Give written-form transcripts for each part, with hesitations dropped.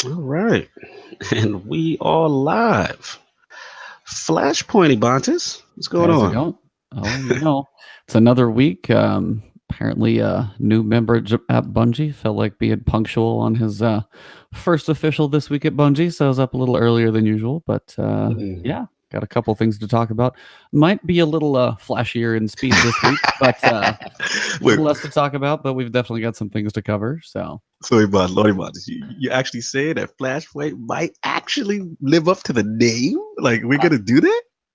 All right. And we are live. Flashpoint Ebontis. What's going How's it on? going? Oh, it's another week. Apparently, a new member at Bungie felt like being punctual on his first official this week at Bungie, so I was up a little earlier than usual. But Mhm. yeah, got a couple things to talk about. Might be a little flashier in speed this week, but a Wait, little less to talk about. But we've definitely got some things to cover. So so Lord Ebontis, you actually saying that Flashpoint might actually live up to the name? Like, we're uh, going to do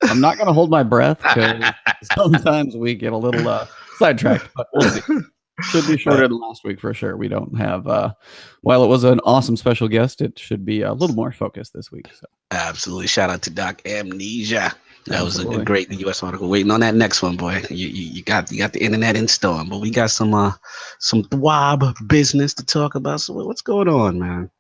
I'm not going to hold my breath because that? sometimes we get a little sidetracked, but we'll see. Should be shorter than last week for sure. We don't have, while it was an awesome special guest, it should be a little more focused this week. So Absolutely. Shout out to Doc Amnesia. That was a absolutely. great U.S. article. Waiting on that next one, boy. You got the internet in storm, but we got some thwob business to talk about. So what's going on, man?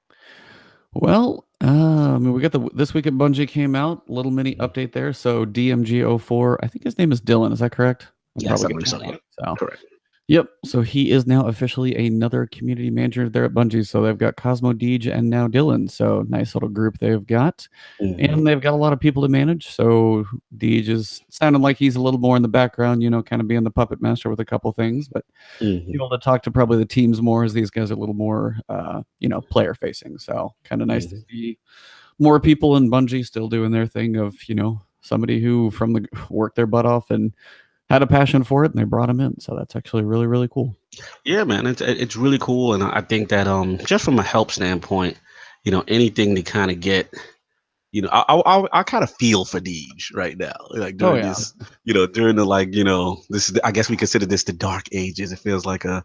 Well, I mean, we got this week at Bungie came out, little mini update there. So DMG04, I think his name is Dylan. Is that correct? I'm Yes, probably I getting believe so. that Yeah, wrong. So correct. yep. So he is now officially another community manager there at Bungie. So they've got Cosmo Deej and now Dylan. So nice little group they've got. Hmm. And they've got a lot of people to manage. So Deej is sounding like he's a little more in the background, kind of being the puppet master with a couple things, but Hmm. able to talk to probably the teams more as these guys are a little more, player facing. So kind of nice to Hmm. see more people in Bungie still doing their thing of, somebody who from the worked their butt off and had a passion for it and they brought him in. So that's actually really, really cool. Yeah, man, it's really cool, and I think that just from a help standpoint, anything to kind of get. I kind of feel for Deej right now, like Oh during yeah. this, during the like, this is, I guess we consider this the dark ages. It feels like a,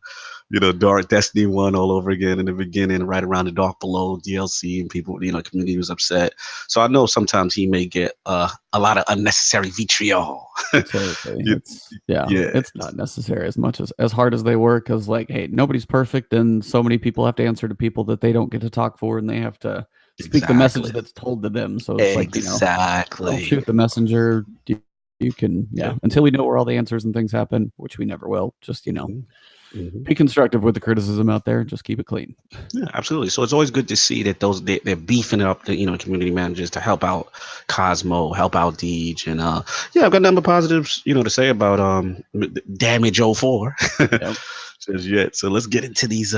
Dark Destiny 1 all over again in the beginning, right around the Dark Below DLC, and people, community was upset. So I know sometimes he may get a lot of unnecessary vitriol. Seriously, Y- yeah, it's not necessary as much as hard as they work. Because like, hey, nobody's perfect, and so many people have to answer to people that they don't get to talk for, and they have to speak the message exactly, that's told to them. So it's like, don't exactly. shoot the messenger. You can, yeah. Yeah. Until we know where all the answers and things happen, which we never will. Just Hmm. Hmm. be constructive with the criticism out there. Just keep it clean. Yeah, absolutely. So it's always good to see that they're beefing up the community managers to help out Cosmo, help out Deej, and yeah, I've got a number of positives to say about Damage 04 Yep. says yet. So let's get into these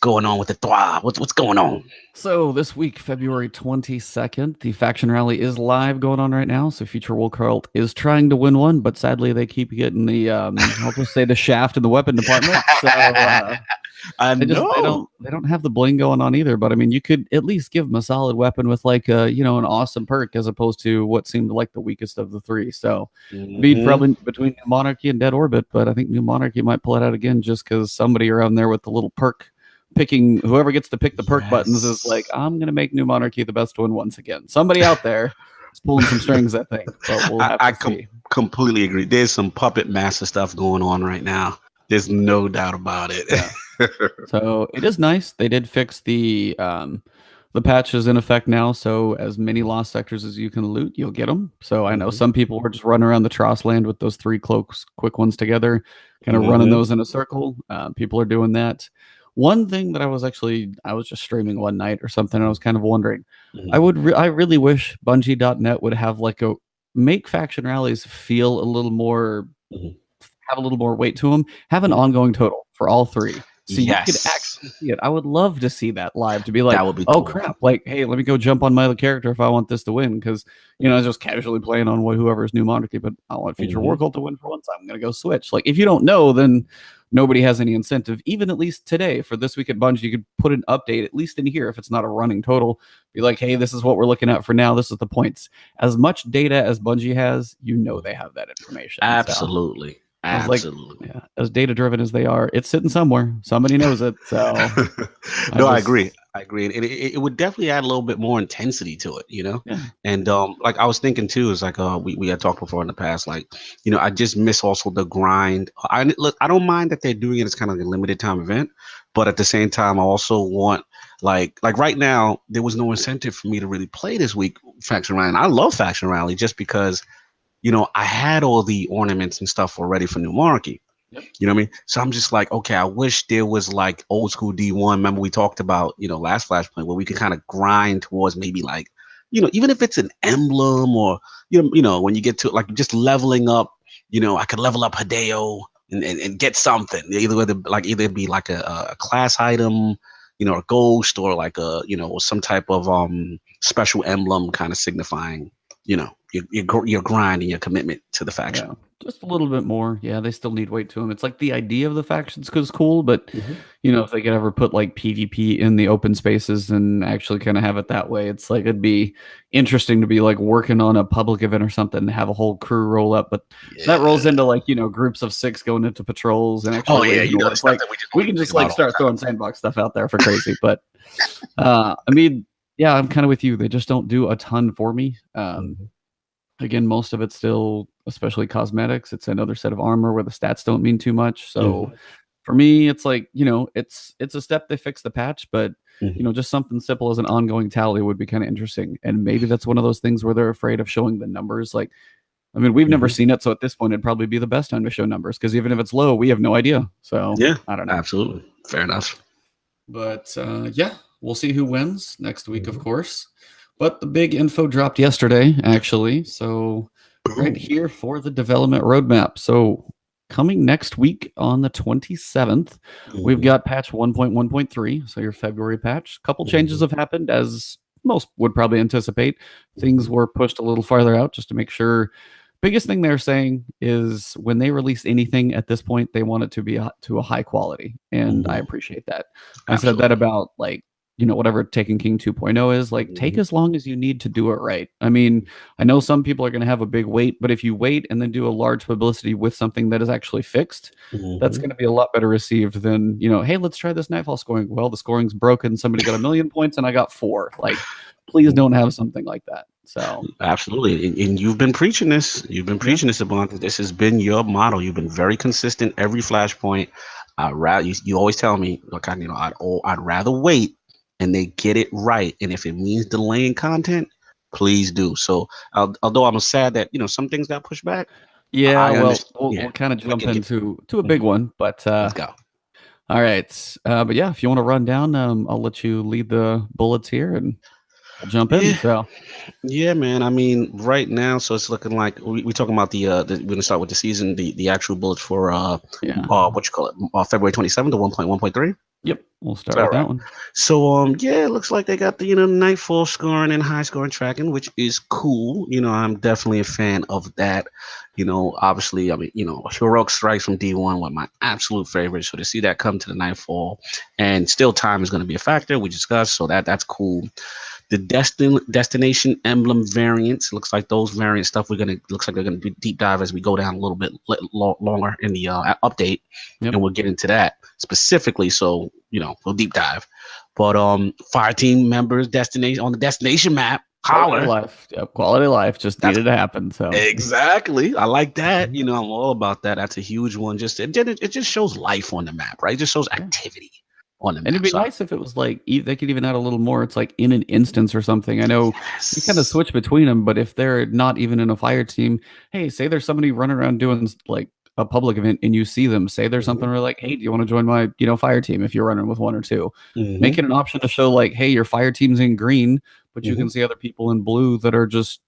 going on with the Thwa. What's going on? So this week, February 22nd, the faction rally is live going on right now. So Future Wool Cult is trying to win one, but sadly they keep getting the I'll just say the shaft in the weapon department. So I they know. don't have the bling going on either. But I mean, you could at least give them a solid weapon with like an awesome perk as opposed to what seemed like the weakest of the three. So be Hmm. probably between New Monarchy and Dead Orbit, but I think New Monarchy might pull it out again just because somebody around there with the little perk picking whoever gets to pick the perk buttons is like, Yes. I'm gonna make New Monarchy the best one once again. Somebody out there is pulling some strings, I think, but we'll I, have I to com- see. completely agree. There's some puppet master stuff going on right now. There's no doubt about it. Yeah. So it is nice. They did fix the patch is in effect now, so as many lost sectors as you can loot, you'll get them. So I know Hmm. some people were just running around the Tross land with those three cloaks, quick ones together, kind of running Hmm. those in a circle. People are doing that. One thing that I was just streaming one night or something. And I was kind of wondering, I really wish Bungie.net would have like a make faction rallies feel a little more Hmm. have a little more weight to them, have an ongoing total for all three. So you could Yes, actually see it. I would love to see that live to be that like, would be oh cool. crap, like, hey, let me go jump on my other character if I want this to win. Because, just casually playing on whoever's new monarchy, but I want Future War Hmm. Cult to win for once. I'm going to go switch. Like, if you don't know, then nobody has any incentive. Even at least today for this week at Bungie, you could put an update, at least in here, if it's not a running total, be like, hey, this is what we're looking at for now. This is the points. As much data as Bungie has, they have that information. So. Absolutely, I was like, absolutely. yeah, as data driven as they are, it's sitting somewhere. Somebody knows it. So I No, I agree. just, I agree. It would definitely add a little bit more intensity to it. yeah, And like I was thinking too, is like we had talked before in the past, like, I just miss also the grind. Look, I don't mind that they're doing it as kind of like a limited time event, but at the same time, I also want like right now, there was no incentive for me to really play this week Faction Rally. And I love Faction Rally just because I had all the ornaments and stuff already for New Monarchy. Yep. You know what I mean? So I'm just like, okay, I wish there was like old school D1. Remember we talked about, last Flashpoint where we could kind of grind towards maybe like, even if it's an emblem or, when you get to like just leveling up, I could level up Hideo and get something. Either be like a class item, a ghost or like some type of special emblem kind of signifying, your grind and your commitment to the faction. Yeah, just a little bit more. Yeah, they still need weight to them. It's like the idea of the factions is cool, but Mhm. if they could ever put like PvP in the open spaces and actually kind of have it that way, it's like it'd be interesting to be like working on a public event or something and have a whole crew roll up. But that rolls Yeah. into like groups of 6 going into patrols and Oh actually yeah, raiding war. the It's stuff like that we just don't we even can think just about like all start throwing sandbox stuff out there for crazy. But I mean, yeah, I'm kind of with you. They just don't do a ton for me. the time. Again, most of it's still, especially cosmetics. It's another set of armor where the stats don't mean too much. So Mhm. for me, it's like, it's a step they fix the patch, but Mhm. just something simple as an ongoing tally would be kind of interesting. And maybe that's one of those things where they're afraid of showing the numbers. Like, I mean, we've never Mhm. seen it, so at this point, it'd probably be the best time to show numbers because even if it's low, we have no idea. So Yeah, I don't know. absolutely. Fair enough. But yeah, we'll see who wins next week, of Mhm. course. But the big info dropped yesterday, actually. So right Boom. here for the development roadmap. So coming next week on the 27th, we've Mhm. got patch 1.1.3. So your February patch. A couple changes Mhm. have happened, as most would probably anticipate. Things Mhm. were pushed a little farther out just to make sure. Biggest thing they're saying is when they release anything at this point, they want it to be to a high quality. And I Mhm. appreciate that. I said that Absolutely. about like, whatever Taken King 2.0 is, like take Mhm. as long as you need to do it right. I mean, I know some people are going to have a big wait, but if you wait and then do a large publicity with something that is actually fixed, that's Mhm. going to be a lot better received than, hey, let's try this Nightfall scoring. Well, the scoring's broken. Somebody got 1,000,000 points and I got 4. Like, please don't have something like that. So, Absolutely. And you've been preaching this. You've been yeah. preaching this about this has been your model. You've been very consistent every flashpoint. You always tell me, look, I'd rather wait and they get it right. And if it means delaying content, please do. So although I'm sad that, some things got pushed back, Yeah, I well, understand. we'll, Yeah. we'll kind of I jump get it. into a big Mhm. one, but Let's go. all right. But yeah, if you want to run down, I'll let you lead the bullets here and we'll jump in. Yeah. So, Yeah, man. I mean, right now, so it's looking like we talking about we're gonna start with the season, the actual bullets for yeah. what you call it, February 27th to 1.1.3. Yep. We'll start All with right. that one. So yeah, it looks like they got the Nightfall scoring and high scoring tracking, which is cool. I'm definitely a fan of that. Obviously, I mean, heroic strikes from D1 were my absolute favorite. So to see that come to the Nightfall, and still time is going to be a factor we discussed, so that's cool. The destination emblem variants looks like those variant stuff looks like they're gonna be deep dive as we go down a little bit longer in the update, Yep. and we'll get into that specifically. So we'll deep dive. But fire team members destination on the destination map. Quality of Holler. life. Yep. Quality of life just That's needed to happen. So, exactly. I like that. Mhm. I'm all about that. That's a huge one. It just shows life on the map, right? It just shows yeah. activity on the And it'd map. be So nice if it was like they could even add a little more. It's like in an instance or something. I know you kind of yes. switch between them, but if they're not even in a fire team, hey, say there's somebody running around doing like a public event and you see them, say there's something Hmm. where like, hey, do you want to join my fire team if you're running with one or two? Make Hmm. it an option to show like, hey, your fire team's in green, but you can Hmm. see other people in blue that are just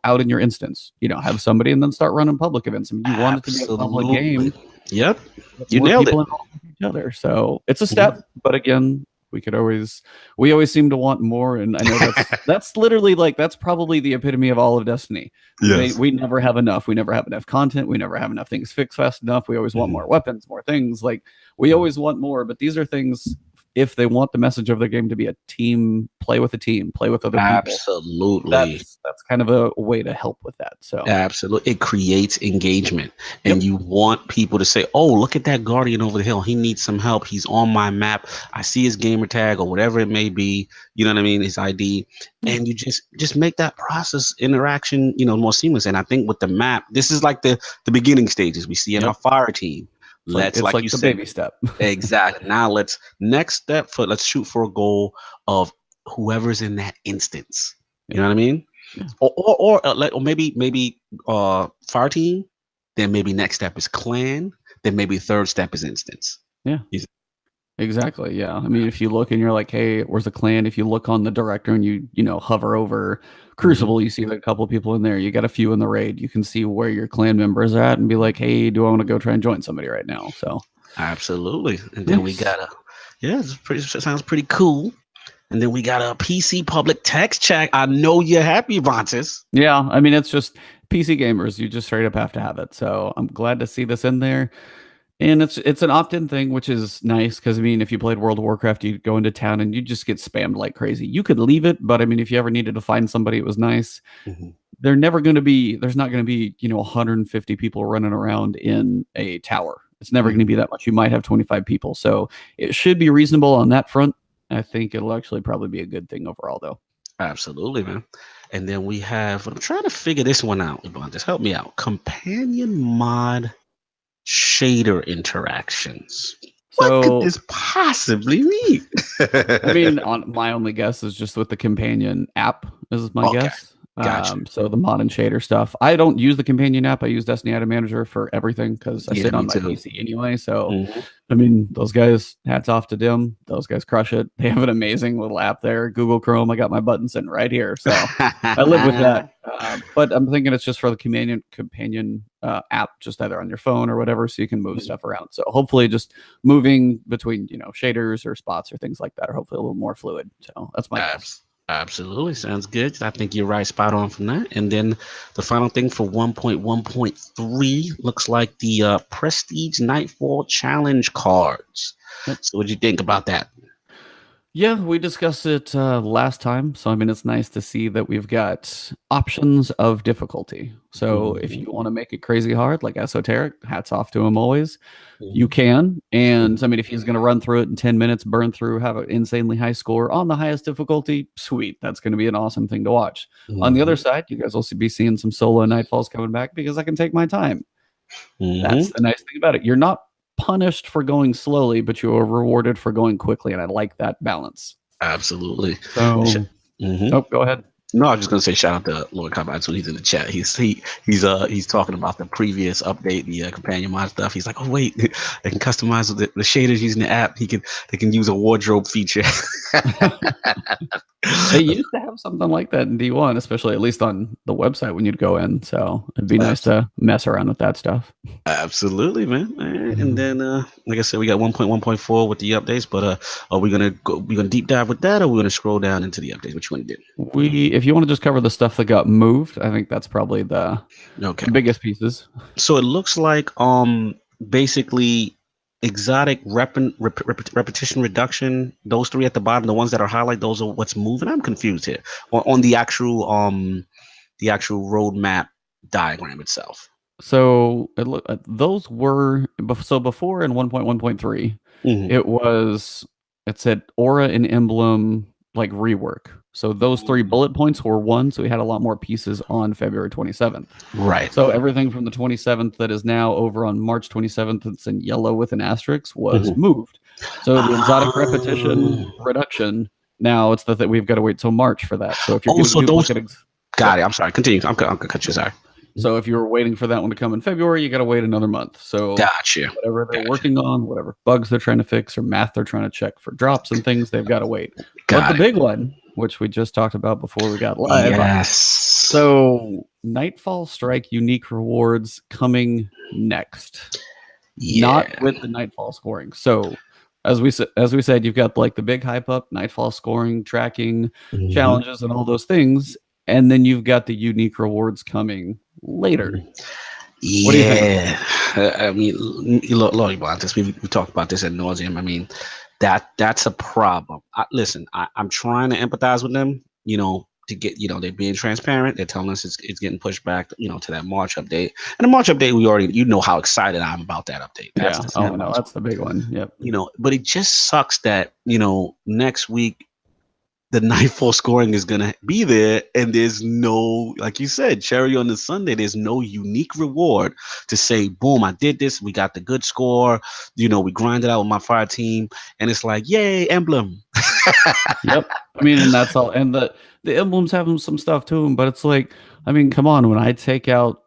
out in your instance. Have somebody and then start running public events. I mean, you want it to be a public Absolutely. game, Yep. get You more nailed it. people involved with each other. So it's a Mhm. step, but again, we always seem to want more. And I know that's literally like, that's probably the epitome of all of Destiny. Yes. We never have enough. We never have enough content. We never have enough things fixed fast enough. We always want more Mhm. weapons, more things. Like we Mhm. always want more, but these are things, if they want the message of their game to be a team, play with a team, play with other people. Absolutely. That's kind of a way to help with that. So, Absolutely. It creates engagement. And yep. you want people to say, oh, look at that Guardian over the hill. He needs some help. He's on my map. I see his gamer tag or whatever it may be. You know what I mean? His ID. Yeah. And you just make that process interaction, more seamless. And I think with the map, this is like the beginning stages we see in our Yep. fire team. Let's, It's like you like the said, baby step. exactly. Now let's shoot for a goal of whoever's in that instance. You Yep. know what I mean? Yeah. Or maybe fire team. Then maybe next step is clan. then maybe third step is instance. Yeah. You- Exactly. Yeah. I mean, if you look and you're like, hey, where's the clan? If you look on the director and you hover over Mhm. Crucible, you see a couple of people in there. You got a few in the raid. You can see where your clan members are at and be like, hey, do I want to go try and join somebody right now? So Absolutely. And then we nice. got it sounds pretty cool. And then we got a PC public text check. I know you're happy, Vontis. Yeah. I mean, it's just PC gamers. You just straight up have to have it. So I'm glad to see this in there. And it's an opt-in thing, which is nice because I mean, if you played World of Warcraft, you go into town and you just get spammed like crazy. You could leave it, but I mean, if you ever needed to find somebody, it was nice. Mhm. There's not going to be 150 people running around in a tower. It's never going to be that much. You might have 25 people, so it should be reasonable on that front. I think it'll actually probably be a good thing overall, though. Absolutely, man. And then we have, I'm trying to figure this one out, Yvonne. Just help me out. Companion mod shader interactions. What could So this possibly mean? I mean, on my only guess is just with the companion app is my Okay, guess. gotcha. So the mod and shader stuff. I don't use the companion app. I use Destiny Item Manager for everything because I Yeah, sit me on my too. PC anyway. So Mhm. I mean, those guys, hats off to them. Those guys crush it. They have an amazing little app there. Google Chrome. I got my button sitting right here. So I live with that. But I'm thinking it's just for the companion app, just either on your phone or whatever, so you can move stuff around. So hopefully, just moving between shaders or spots or things like that are hopefully a little more fluid. So that's my guess. Absolutely. Sounds good. I think you're right, spot on from that. And then the final thing for 1.1.3 looks like the Prestige Nightfall Challenge cards. Yep. So, what do you think about that? Yeah, we discussed it last time. So, I mean, it's nice to see that we've got options of difficulty. So, if Mhm, you want to make it crazy hard, like Esoteric, hats off to him always. You mhm, can. And mhm, I mean, if he's going to run through it in 10 minutes, burn through, have an insanely high score on the highest difficulty, sweet. That's going to be an awesome thing to watch. On the other mhm, side, you guys will be seeing some solo Nightfalls coming back because I can take my time. mhm. That's the nice thing about it. You're not punished for going slowly, but you are rewarded for going quickly. And I like that balance. Absolutely. So, Mhm. oh, go ahead. No, I was just gonna say shout out to Lord Combats when he's in the chat. He's talking about the previous update, the companion mod stuff. He's like, oh wait, they can customize the shaders using the app. They can use a wardrobe feature. They used to have something like that in D1, especially at least on the website when you'd go in. So it'd be nice Abs- to mess around with that stuff. Absolutely, man. All right. And then, like I said, we got 1.1.4 with the updates. But are we gonna go? We gonna deep dive with that, or we gonna scroll down into the updates? What you want to do? If you want to just cover the stuff that got moved, I think that's probably Okay. the biggest pieces. So it looks like basically exotic repetition reduction, those three at the bottom, the ones that are highlighted, those are what's moving. I'm confused here on the actual roadmap diagram itself. So those were so before in 1.1.3, Hmm. it said aura and emblem like rework. So those three bullet points were one. So we had a lot more pieces on February 27th. Right. So everything from the 27th that is now over on March 27th that's in yellow with an asterisk was Hmm. moved. So the exotic repetition Oh, reduction, now it's that we've got to wait till March for that. So if you're oh, getting so those duplicate, got yep. it. I'm sorry. Continue. I'm gonna cut you. Sorry. So if you were waiting for that one to come in February, you got to wait another month. So Gotcha. whatever they're Gotcha. working on, whatever bugs they're trying to fix or math they're trying to check for drops and things, they've got to wait. But the Got it. big one, which we just talked about before we got live, Yes. so Nightfall Strike unique rewards coming next, not Yeah. with the Nightfall scoring. So as we said, you've got like the big hype up, Nightfall scoring, tracking, Mhm. challenges, and all those things, and then you've got the unique rewards coming later. What do you think? Yeah, I mean, Lord Ebontis, we talked about this at nauseum. I mean, that's a problem. Listen, I'm trying to empathize with them. To get, they're being transparent. They're telling us it's getting pushed back. To that March update. And the March update, we already, how excited I am about that update. That's Yeah. the Oh no, foremost. that's the big one. Yep. But it just sucks that next week the Nightfall scoring is gonna be there, and there's no, like you said, cherry on the Sunday. There's no unique reward to say, "Boom, I did this. We got the good score. We grinded out with my fire team, and it's like, yay, emblem." Yep. I mean, and that's all. And the emblems have some stuff to them, but it's like, I mean, come on. When I take out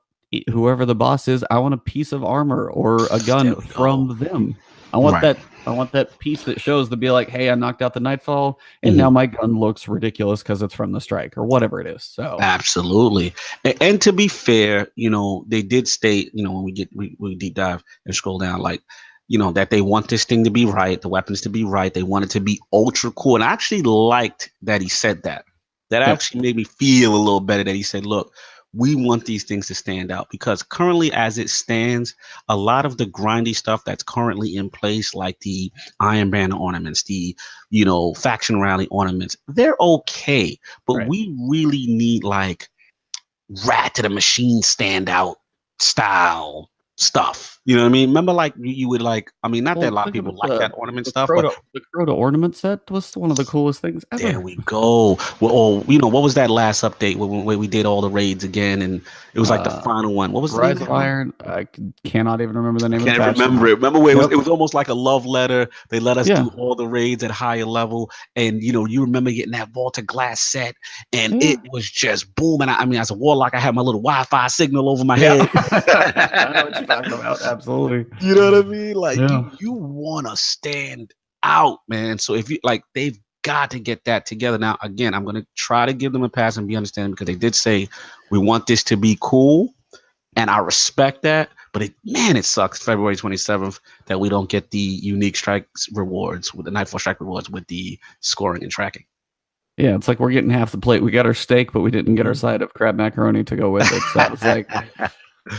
whoever the boss is, I want a piece of armor or a gun from them. I want Right. that piece that shows to be like, hey, I knocked out the Nightfall, and Mhm. now my gun looks ridiculous because it's from the strike or whatever it is. So Absolutely. And to be fair, they did state, when we deep dive and scroll down, like, that they want this thing to be right, the weapons to be right. They want it to be ultra cool. And I actually liked that he said that. That Yep. actually made me feel a little better that he said, look, we want these things to stand out, because currently, as it stands, a lot of the grindy stuff that's currently in place, like the Iron Banner ornaments, the, faction rally ornaments, they're okay. But Right. we really need, like, rat to the machine standout style stuff. You know what I mean? Remember, like, you would, like, I mean, not that a Well, lot of think people about like that ornament the stuff, but Crota ornament set was one of the coolest things there ever. we go. Well, or, what was that last update where we did all the raids again, and it was like the Uh, final one? What was the name of Rise that of one? Iron. Cannot even remember the I name of the can't patch remember now. it. Remember where Yep. it was almost like a love letter. They let us Yeah. do all the raids at higher level, and you remember getting that Vault of Glass set, and Yeah. it was just boom. And I mean, as a warlock, I had my little Wi-Fi signal over my Yeah. head. I know what you're talking about. Absolutely. You know what I mean? Like, Yeah. you want to stand out, man. So if you like, they've got to get that together. Now, again, I'm gonna try to give them a pass and be understanding, because they did say we want this to be cool, and I respect that. But it sucks February 27th that we don't get the unique strikes rewards, with the Nightfall strike rewards, with the scoring and tracking. Yeah, it's like we're getting half the plate. We got our steak, but we didn't get our side of crab macaroni to go with it. So it's like,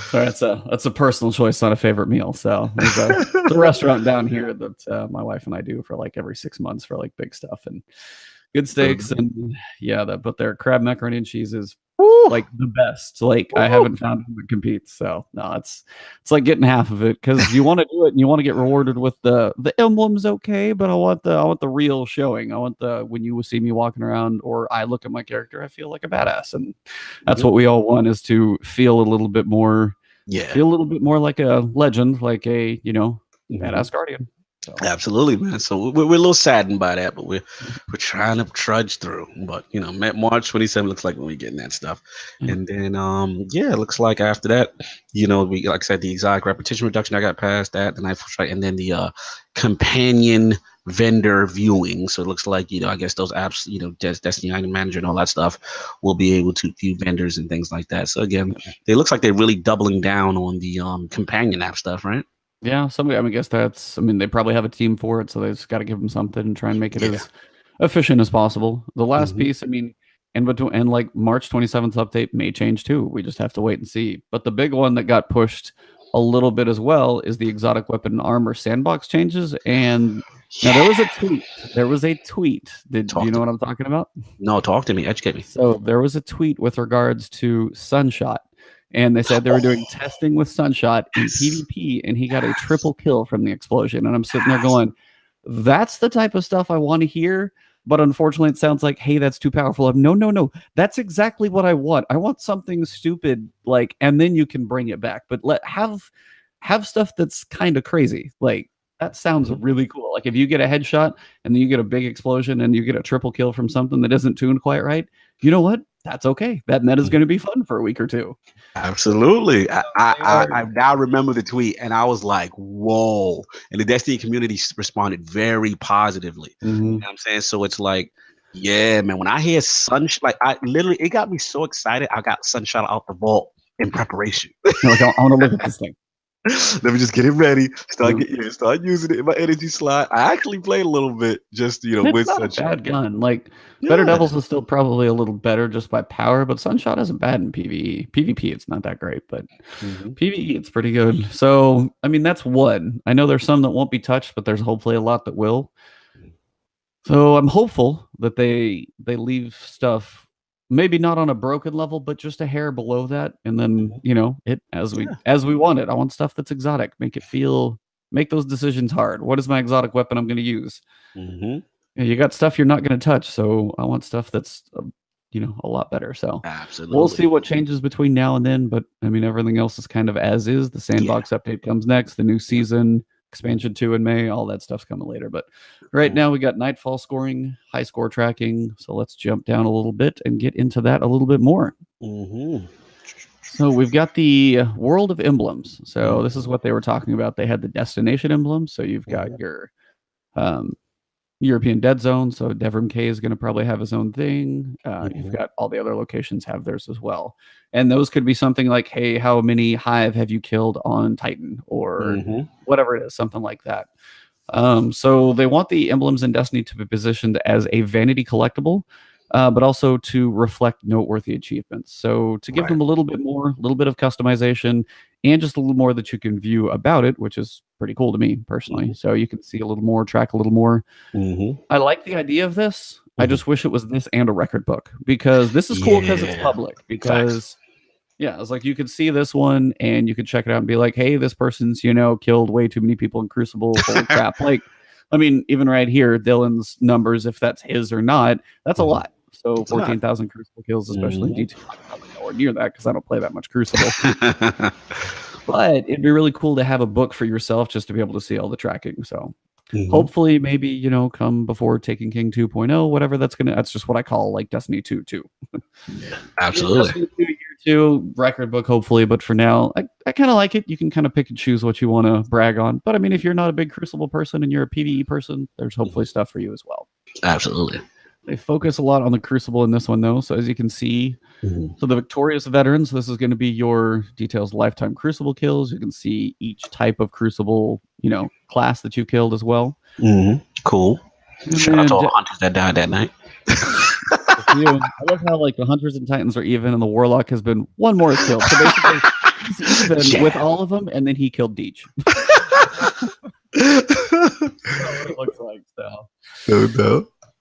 sorry, that's a personal choice, not a favorite meal. So there's a restaurant down here that my wife and I do for like every 6 months for like big stuff and good steaks, and yeah, but their crab macaroni and cheese is like the best. Like I haven't found one that competes. So no, it's like getting half of it, because you want to do it and you want to get rewarded with the emblems, okay, but I want the real showing. I want when you see me walking around or I look at my character, I feel like a badass, and that's what we all want, is to feel a little bit more. Yeah. Feel a little bit more like a legend, like a badass guardian. So. Absolutely, man. So we're a little saddened by that, but we're trying to trudge through. But March 27 looks like when we getting that stuff, and then it looks like after that, we, like I said, the exotic repetition reduction, I got past that, the Nightfall strike, and then the companion vendor viewing. So it looks like, I guess those apps, Destiny Item Manager and all that stuff, will be able to view vendors and things like that. So again, it looks like they're really doubling down on the companion app stuff, right? Yeah, somebody. I guess they probably have a team for it, so they just got to give them something and try and make it as efficient as possible. The last piece, and like March 27th update may change too. We just have to wait and see. But the big one that got pushed a little bit as well is the exotic weapon and armor sandbox changes. And now there was a tweet. There was a tweet. Do you know what I'm talking about? No, talk to me. Educate me. So there was a tweet with regards to Sunshot. And they said they were doing testing with Sunshot in PvP, and he got a triple kill from the explosion. And I'm sitting there going, that's the type of stuff I want to hear. But unfortunately, it sounds like, hey, that's too powerful. No. That's exactly what I want. I want something stupid, like, and then you can bring it back. But have stuff that's kind of crazy. Like, that sounds really cool. Like, if you get a headshot and then you get a big explosion and you get a triple kill from something that isn't tuned quite right, you know what? That's okay. That meta is going to be fun for a week or two. Absolutely. I now remember the tweet, and I was like, whoa. And the Destiny community responded very positively. You know what I'm saying? So it's like, yeah, man, when I hear Sunshot, like, it got me so excited. I got Sunshot out the vault in preparation. You're like, I want to look at this thing. Let me just get it ready. Start using it in my energy slot. I actually played a little bit, just it's with not Sunshot. a bad gun. Like Better Devils is still probably a little better just by power, but Sunshot isn't bad in PvE. PvP, it's not that great, but PvE, it's pretty good. So I mean, that's one. I know there's some that won't be touched, but there's hopefully a lot that will. So I'm hopeful that they leave stuff maybe not on a broken level, but just a hair below that, and then it as we want it. I want stuff that's exotic. Make those decisions hard. What is my exotic weapon I'm going to use? You got stuff you're not going to touch, so I want stuff that's a lot better. So absolutely, we'll see what changes between now and then. But I mean, everything else is kind of as is. The sandbox update comes next. The new season. Expansion 2 in May, all that stuff's coming later. But right now we got Nightfall scoring, high score tracking. So let's jump down a little bit and get into that a little bit more. So we've got the world of emblems. So this is what they were talking about. They had the destination emblems. So you've got your European Dead Zone. So Devrim K is going to probably have his own thing. You've got all the other locations have theirs as well. And those could be something like, hey, how many hive have you killed on Titan or whatever it is, something like that. So they want the emblems in Destiny to be positioned as a vanity collectible, but also to reflect noteworthy achievements. So to give them a little bit more, a little bit of customization, and just a little more that you can view about it, which is pretty cool to me personally. So you can see a little more, track a little more. I like the idea of this. I just wish it was this and a record book, because this is cool because it's public. Because yeah, it's like you could see this one and you could check it out and be like, hey, this person's, killed way too many people in Crucible. Holy crap. Like, I mean, even right here, Dylan's numbers, if that's his or not, that's a lot. So 14,000 Crucible kills, especially in D2. I'm probably nowhere near that because I don't play that much Crucible. But it'd be really cool to have a book for yourself just to be able to see all the tracking. So hopefully maybe, come before Taken King 2.0, whatever that's just what I call like Destiny 2 too. Absolutely. Destiny 2 year 2 record book, hopefully. But for now, I kind of like it. You can kind of pick and choose what you want to brag on. But I mean, if you're not a big Crucible person and you're a PvE person, there's hopefully stuff for you as well. Absolutely. They focus a lot on the Crucible in this one, though. So as you can see, so the Victorious Veterans, this is going to be your details lifetime Crucible kills. You can see each type of Crucible, class that you killed as well. Cool. Shout out to all the hunters that died that night. I love how like the Hunters and Titans are even, and the Warlock has been one more killed. So basically, he's even with all of them, and then he killed Deech. It looks like so.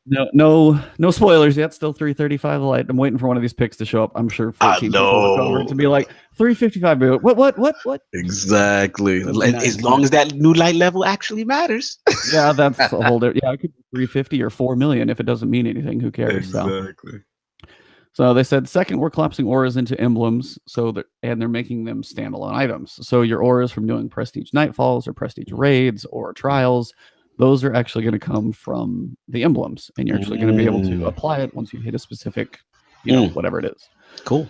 No spoilers yet. Still 335 light. I'm waiting for one of these picks to show up. I'm sure 14 people will go over to be like 355. What? Exactly. As long as that new light level actually matters. Yeah, that's a whole different. Yeah, it could be 350 or 4 million if it doesn't mean anything. Who cares? Exactly. So they said, second, we're collapsing auras into emblems, and they're making them standalone items. So your auras from doing prestige nightfalls or prestige raids or trials, those are actually going to come from the emblems, and you're actually going to be able to apply it once you hit a specific, whatever it is. Cool.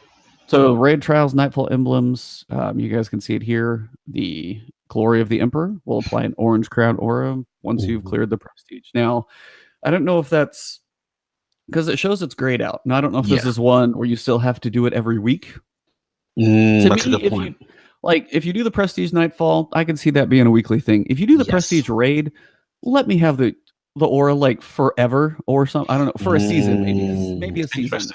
So raid trials, nightfall emblems, you guys can see it here. The Glory of the Emperor will apply an orange crown aura once you've cleared the prestige. Now, I don't know if that's because it shows it's grayed out. Now, I don't know if this is one where you still have to do it every week. That's a good point. If you do the prestige nightfall, I can see that being a weekly thing. If you do the prestige raid, let me have the aura like forever or something. I don't know, for a season, maybe a season.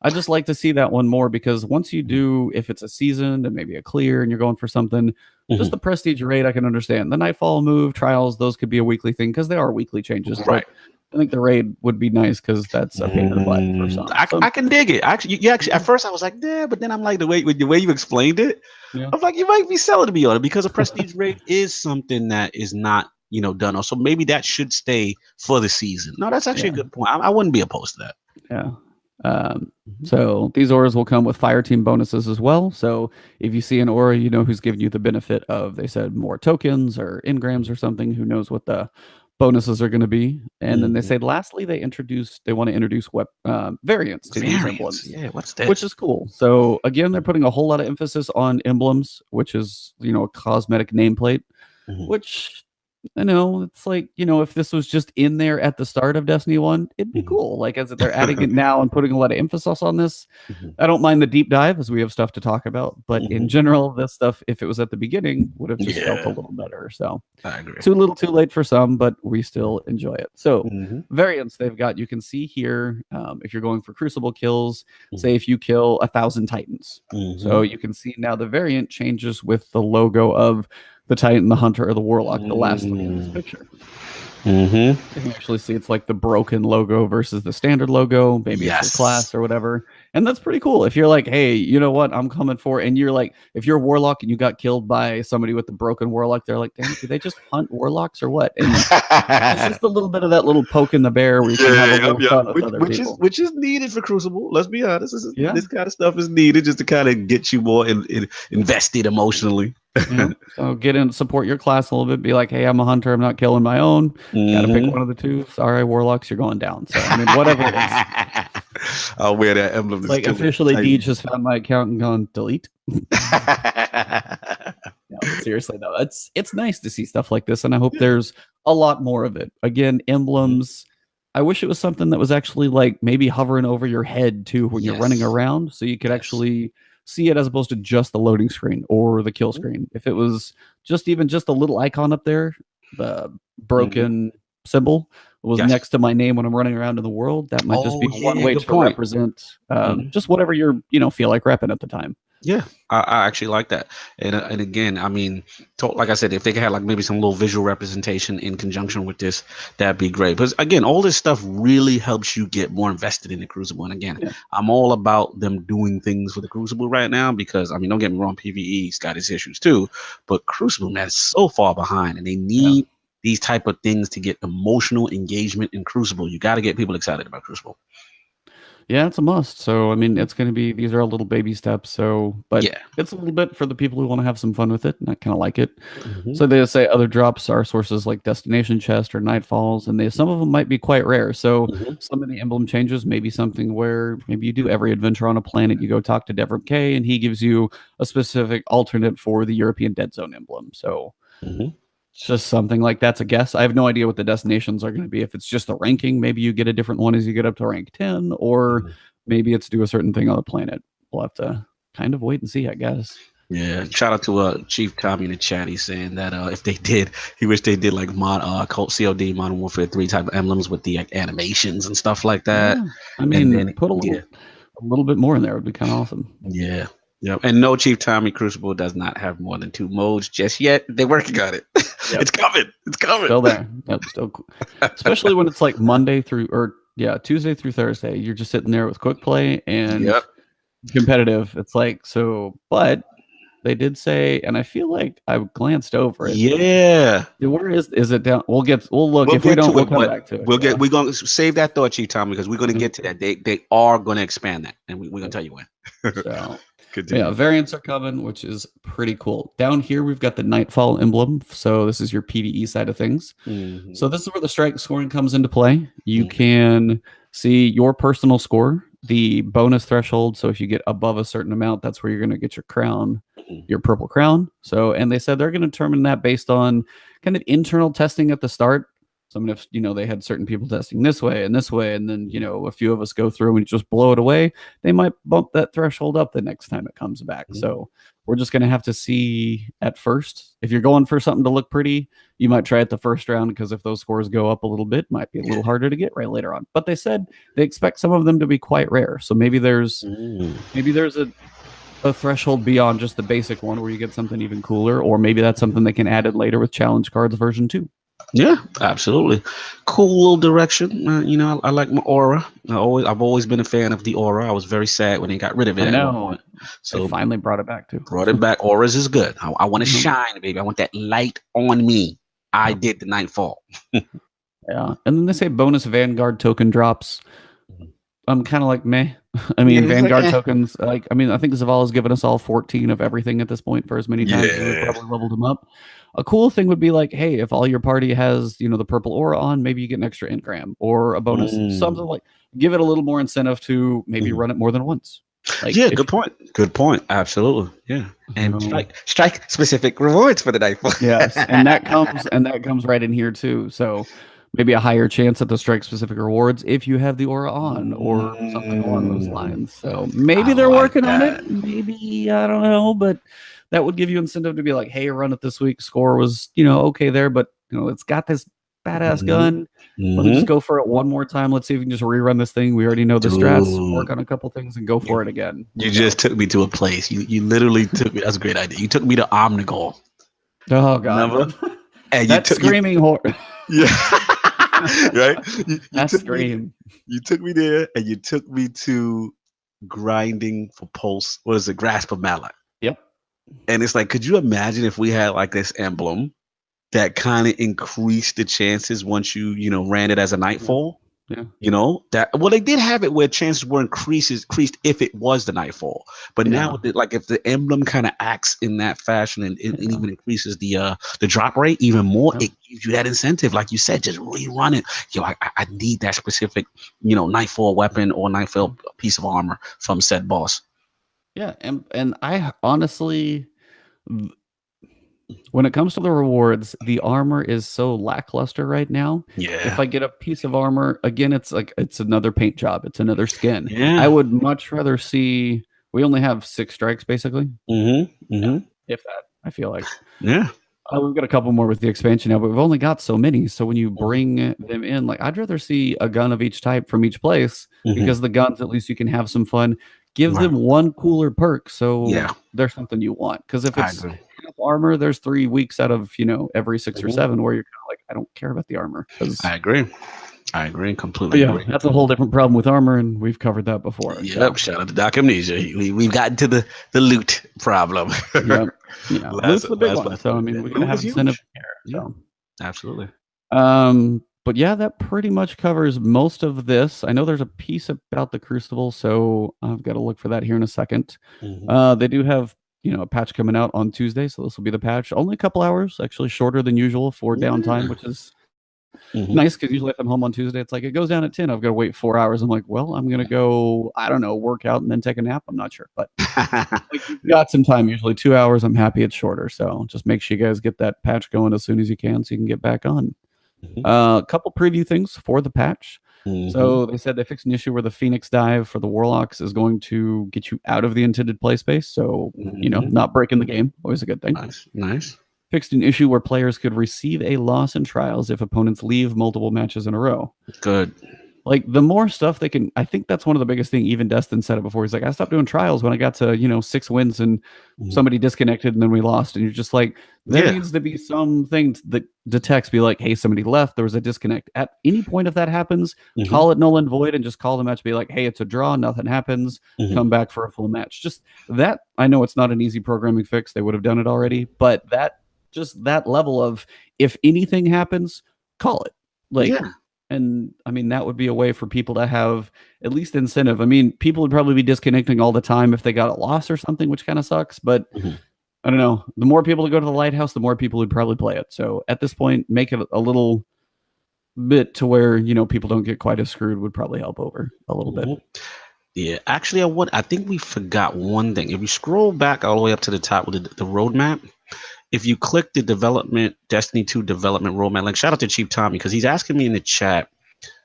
I just like to see that one more, because once you do, if it's a season and maybe a clear and you're going for something, just the prestige raid, I can understand. The nightfall move trials, those could be a weekly thing because they are weekly changes. Right. I think the raid would be nice because that's a pain in the butt for some. I can dig it. Actually, at first I was like, yeah, but then I'm like, the way you explained it, I'm like, you might be selling to me on it, because a prestige raid is something that is not done. So maybe that should stay for the season. No, that's actually a good point. I wouldn't be opposed to that. Yeah. So these auras will come with fire team bonuses as well. So if you see an aura, who's giving you the benefit of, they said, more tokens or engrams or something, who knows what the bonuses are going to be. And then they said, lastly, they want to introduce variants to these emblems. Yeah, what's that? Which is cool. So again, they're putting a whole lot of emphasis on emblems, which is, a cosmetic nameplate, which, it's like, if this was just in there at the start of Destiny 1, it'd be cool. Like, as they're adding it now and putting a lot of emphasis on this, I don't mind the deep dive, as we have stuff to talk about. But in general, this stuff, if it was at the beginning, would have just felt a little better. So I agree. Too little, too late for some, but we still enjoy it. So variants they've got, you can see here, if you're going for Crucible kills, say if you kill 1,000 Titans. So you can see now the variant changes with the logo of the Titan, the Hunter, or the Warlock, the last three in this picture. You can actually see it's like the broken logo versus the standard logo. Maybe it's a class or whatever. And that's pretty cool. If you're like, hey, you know what, I'm coming for, and you're like, if you're a Warlock and you got killed by somebody with the broken Warlock, they're like, damn, do they just hunt Warlocks or what? And it's just a little bit of that little poke in the bear where you can have a little fun with other people. Which is needed for Crucible. Let's be honest. This kind of stuff is needed just to kind of get you more invested emotionally. So get in, support your class a little bit. Be like, hey, I'm a hunter. I'm not killing my own. Gotta pick one of the two. Sorry, Warlocks, you're going down. So I mean, whatever it is. I'll wear that emblem. Like officially, Deej has found my account and gone delete. No, but seriously though, it's nice to see stuff like this, and I hope there's a lot more of it. Again, emblems. I wish it was something that was actually like maybe hovering over your head too when you're running around, so you could actually see it as opposed to just the loading screen or the kill screen. If it was just even just a little icon up there, the broken symbol was next to my name when I'm running around in the world, that might just be one way to represent just whatever you're feel like repping at the time. Yeah, I actually like that. And again, I mean, like I said, if they could have like maybe some little visual representation in conjunction with this, that'd be great. Because again, all this stuff really helps you get more invested in the Crucible. And again, I'm all about them doing things for the Crucible right now because, I mean, don't get me wrong, PvE's got its issues too, but Crucible, man, is so far behind, and they need these type of things to get emotional engagement in Crucible. You got to get people excited about Crucible. Yeah, it's a must. So, I mean, it's going to be, these are a little baby steps. So, but it's a little bit for the people who want to have some fun with it. And I kind of like it. So they say other drops are sources like Destination Chest or Nightfalls, and some of them might be quite rare. So some of the emblem changes may be something where maybe you do every adventure on a planet, you go talk to Devrim K, and he gives you a specific alternate for the European Dead Zone emblem. So it's just something like that's a guess. I have no idea what the destinations are going to be. If it's just a ranking, maybe you get a different one as you get up to rank 10, or maybe it's do a certain thing on the planet. We'll have to kind of wait and see, I guess. Yeah, shout out to Chief Tommy in the chat. He's saying that if they did, he wish they did like COD Modern Warfare 3 type of emblems with the animations and stuff like that. Yeah. I mean, put a little bit more in there would be kind of awesome. Yeah. Yep. And no, Chief Tommy, Crucible does not have more than 2 modes just yet. They're working on it. It's coming. It's coming. Still there. Yep, still cool. Especially when it's like Monday through Tuesday through Thursday. You're just sitting there with quick play and competitive. It's like so, but they did say, and I feel like I glanced over it. Yeah. Where is it down? We'll look. If we don't, we'll come back to it. We're gonna save that thought, Chief Tommy, because we're gonna get to that. They are gonna expand that, and we're gonna tell you when. So yeah, variants are coming, which is pretty cool. Down here, we've got the Nightfall emblem. So this is your PvE side of things. So this is where the strike scoring comes into play. You can see your personal score, the bonus threshold. So if you get above a certain amount, that's where you're going to get your crown, your purple crown. So, and they said they're going to determine that based on kind of internal testing at the start. So, I mean, if, they had certain people testing this way, and then, a few of us go through and just blow it away, they might bump that threshold up the next time it comes back. So we're just going to have to see at first. If you're going for something to look pretty, you might try it the first round, because if those scores go up a little bit, it might be a little harder to get right later on. But they said they expect some of them to be quite rare. So maybe there's a threshold beyond just the basic one where you get something even cooler, or maybe that's something they can add it later with challenge cards version 2. Yeah, absolutely. Cool little direction. I like my aura. I've always been a fan of the aura. I was very sad when they got rid of it. I know. So they finally brought it back too. Brought it back. Auras is good. I want to shine, baby. I want that light on me. I did the Nightfall. Yeah, and then they say bonus Vanguard token drops. I'm kind of like meh. I mean, Vanguard tokens. I think Zavala's given us all 14 of everything at this point for as many times as we probably leveled them up. A cool thing would be like, hey, if all your party has, the purple aura on, maybe you get an extra engram or a bonus, something like. Give it a little more incentive to maybe run it more than once. Like, good point. Good point. Absolutely. Yeah. And strike specific rewards for the Nightfall. Yes, and that comes right in here too. So maybe a higher chance at the strike specific rewards if you have the aura on or something along those lines. So maybe they're working on it. Maybe, I don't know, but that would give you incentive to be like, hey, run it this week. Score was, okay there, but it's got this badass gun. Let me just go for it one more time. Let's see if we can just rerun this thing. We already know the strats, work on a couple things and go for it again. You just took me to a place. You literally took me. That's a great idea. You took me to Omnigol. Oh, God. And that screaming horror. Yeah. Right? That scream. You took me there, and you took me to grinding for pulse. What is it? Grasp of Mallet. Yep. And it's like, could you imagine if we had like this emblem that kind of increased the chances once you ran it as a Nightfall? Yeah. You know that. Well, they did have it where chances were increased if it was the Nightfall, but now like if the emblem kind of acts in that fashion and it even increases the drop rate even more, it gives you that incentive. Like you said, just rerun it. Yo, I need that specific, Nightfall weapon or Nightfall piece of armor from said boss. Yeah, and I honestly, when it comes to the rewards, the armor is so lackluster right now. Yeah. If I get a piece of armor, again, it's another paint job. It's another skin. Yeah. I would much rather see. We only have 6 strikes, basically. If that, I feel like. Yeah. We've got a couple more with the expansion now, but we've only got so many. So when you bring them in, like I'd rather see a gun of each type from each place because the guns, at least you can have some fun. Give them one cooler perk, so there's something you want. Because if it's half armor, there's 3 weeks out of every 6 or 7 where you're kind of like, I don't care about the armor. I agree completely. Yeah, that's a whole different problem with armor, and we've covered that before. Yep. Shout out to Doc Amnesia. We've gotten to the loot problem. Yep. Yeah, loot's the big one. So I mean, we gotta have incentive here. So absolutely. But yeah, that pretty much covers most of this. I know there's a piece about the Crucible, so I've got to look for that here in a second. They do have, a patch coming out on Tuesday, so this will be the patch. Only a couple hours, actually shorter than usual for downtime, which is nice because usually if I'm home on Tuesday, it's like it goes down at 10. I've got to wait 4 hours. I'm like, well, I'm gonna go, I don't know, work out and then take a nap. I'm not sure, but you've got some time. Usually 2 hours. I'm happy it's shorter. So just make sure you guys get that patch going as soon as you can, so you can get back on. A couple preview things for the patch. So they said they fixed an issue where the Phoenix dive for the Warlocks is going to get you out of the intended play space. So, not breaking the game. Always a good thing. Nice. Fixed an issue where players could receive a loss in trials if opponents leave multiple matches in a row. Good. Like the more stuff they can, I think that's one of the biggest thing. Even Destin said it before. He's like, I stopped doing trials when I got to 6 wins and somebody disconnected and then we lost. And you're just like, there needs to be something that detects, be like, hey, somebody left. There was a disconnect. At any point, if that happens, call it null and void and just call the match. Be like, hey, it's a draw. Nothing happens. Come back for a full match. Just that. I know it's not an easy programming fix. They would have done it already, but that level of if anything happens, call it. And I mean, that would be a way for people to have at least incentive. I mean, people would probably be disconnecting all the time if they got a loss or something, which kind of sucks. But I don't know. The more people to go to the Lighthouse, the more people would probably play it. So at this point, make it a little bit to where, people don't get quite as screwed would probably help over a little bit. Yeah, actually, I think we forgot one thing. If you scroll back all the way up to the top with the roadmap, if you click the Destiny 2 development roadmap, like shout out to Chief Tommy, because he's asking me in the chat,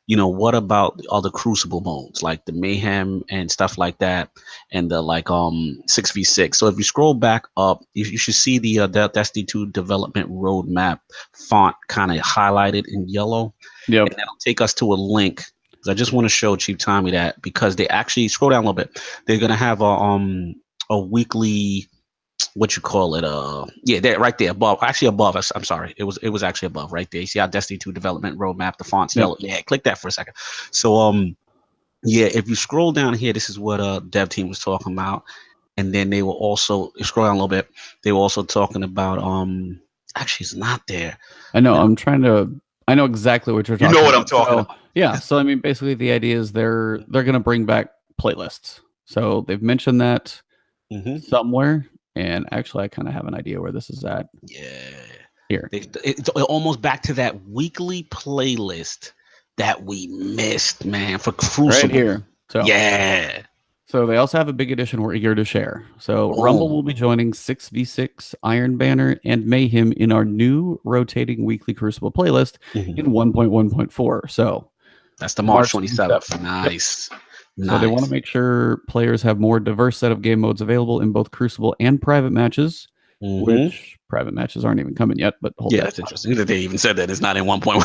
what about all the Crucible modes, like the Mayhem and stuff like that, and the 6v6. So if you scroll back up, you should see the Destiny 2 development roadmap font kind of highlighted in yellow. Yep. And that'll take us to a link. I just want to show Chief Tommy that because they actually scroll down a little bit. They're gonna have a weekly, what you call it? There, right there above. Actually, above us. I'm sorry. It was actually above, right there. You see our Destiny 2 development roadmap, the fonts. Yeah, click that for a second. So, if you scroll down here, this is what dev team was talking about, and then they were also scroll down a little bit. They were also talking about Actually, it's not there. I know. I'm trying to. I know exactly what you're talking about. You know what I'm talking about. Yeah. So I mean, basically, the idea is they're going to bring back playlists. So they've mentioned that somewhere. And actually, I kind of have an idea where this is at. Yeah. Here. It's almost back to that weekly playlist that we missed, man, for Crucible. Right here. So, yeah. So they also have a big edition we're eager to share. So Rumble will be joining 6v6, Iron Banner, and Mayhem in our new rotating weekly Crucible playlist in 1.1.4. So that's the March 27th. Nice. Yep. So they want to make sure players have more diverse set of game modes available in both Crucible and private matches, which private matches aren't even coming yet. But that's interesting that they even said that it's not in 1.1.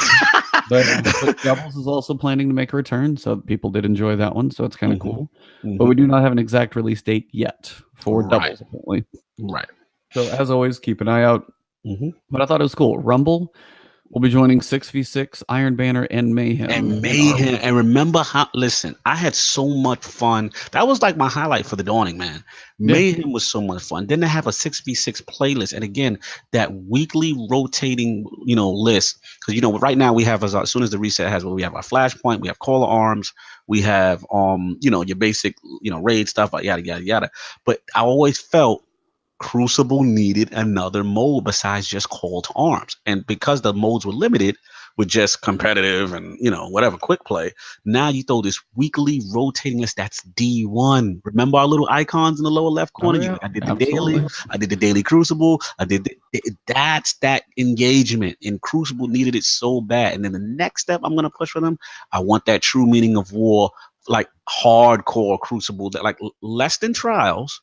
But Doubles is also planning to make a return, so people did enjoy that one. So it's kind of cool. But we do not have an exact release date yet for Doubles, apparently. Right. So as always, keep an eye out. But I thought it was cool. Rumble. We'll be joining 6v6, Iron Banner, and Mayhem. And Mayhem. And remember how, listen, I had so much fun. That was like my highlight for the dawning, man. Mayhem was so much fun. Then they have a 6v6 playlist. And again, that weekly rotating, list. Because, right now we have, as soon as the reset has, we have our Flashpoint, we have Call of Arms, we have, your basic, raid stuff, yada, yada, yada. But I always felt Crucible needed another mode besides just Call to Arms. And because the modes were limited with just competitive and, whatever, quick play, now you throw this weekly rotating list that's D1. Remember our little icons in the lower left corner? Yeah, I did the daily, I did the daily Crucible, that's that engagement. And Crucible needed it so bad. And then the next step I'm going to push for them, I want that true meaning of war, like hardcore Crucible, that like less than Trials,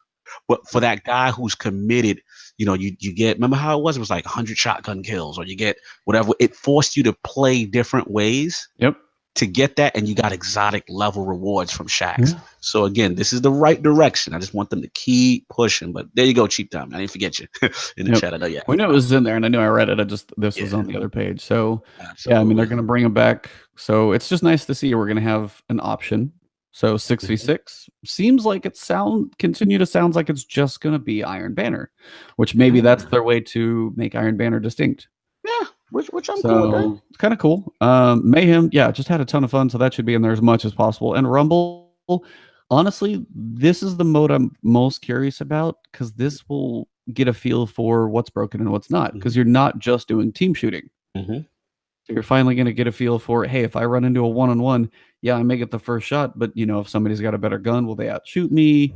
but for that guy who's committed, you get, remember how it was? It was like 100 shotgun kills, or you get whatever. It forced you to play different ways. Yep. To get that, and you got exotic level rewards from Shaxx. Yeah. So again, this is the right direction. I just want them to keep pushing. But there you go, Cheap Time. I didn't forget you in the chat. I know, yeah. We knew it was in there, and I knew I read it. This was on the other page. So absolutely. Yeah, I mean, they're going to bring them back. So it's just nice to see we're going to have an option. So 6v6 seems like continue to sounds like it's just going to be Iron Banner, which maybe that's their way to make Iron Banner distinct. Yeah, which I'm cool with that. It's kind of cool. Mayhem, yeah, just had a ton of fun, so that should be in there as much as possible. And Rumble, honestly, this is the mode I'm most curious about, because this will get a feel for what's broken and what's not, because you're not just doing team shooting. So you're finally going to get a feel for, hey, if I run into a one-on-one, yeah, I may get the first shot, but if somebody's got a better gun, will they outshoot me?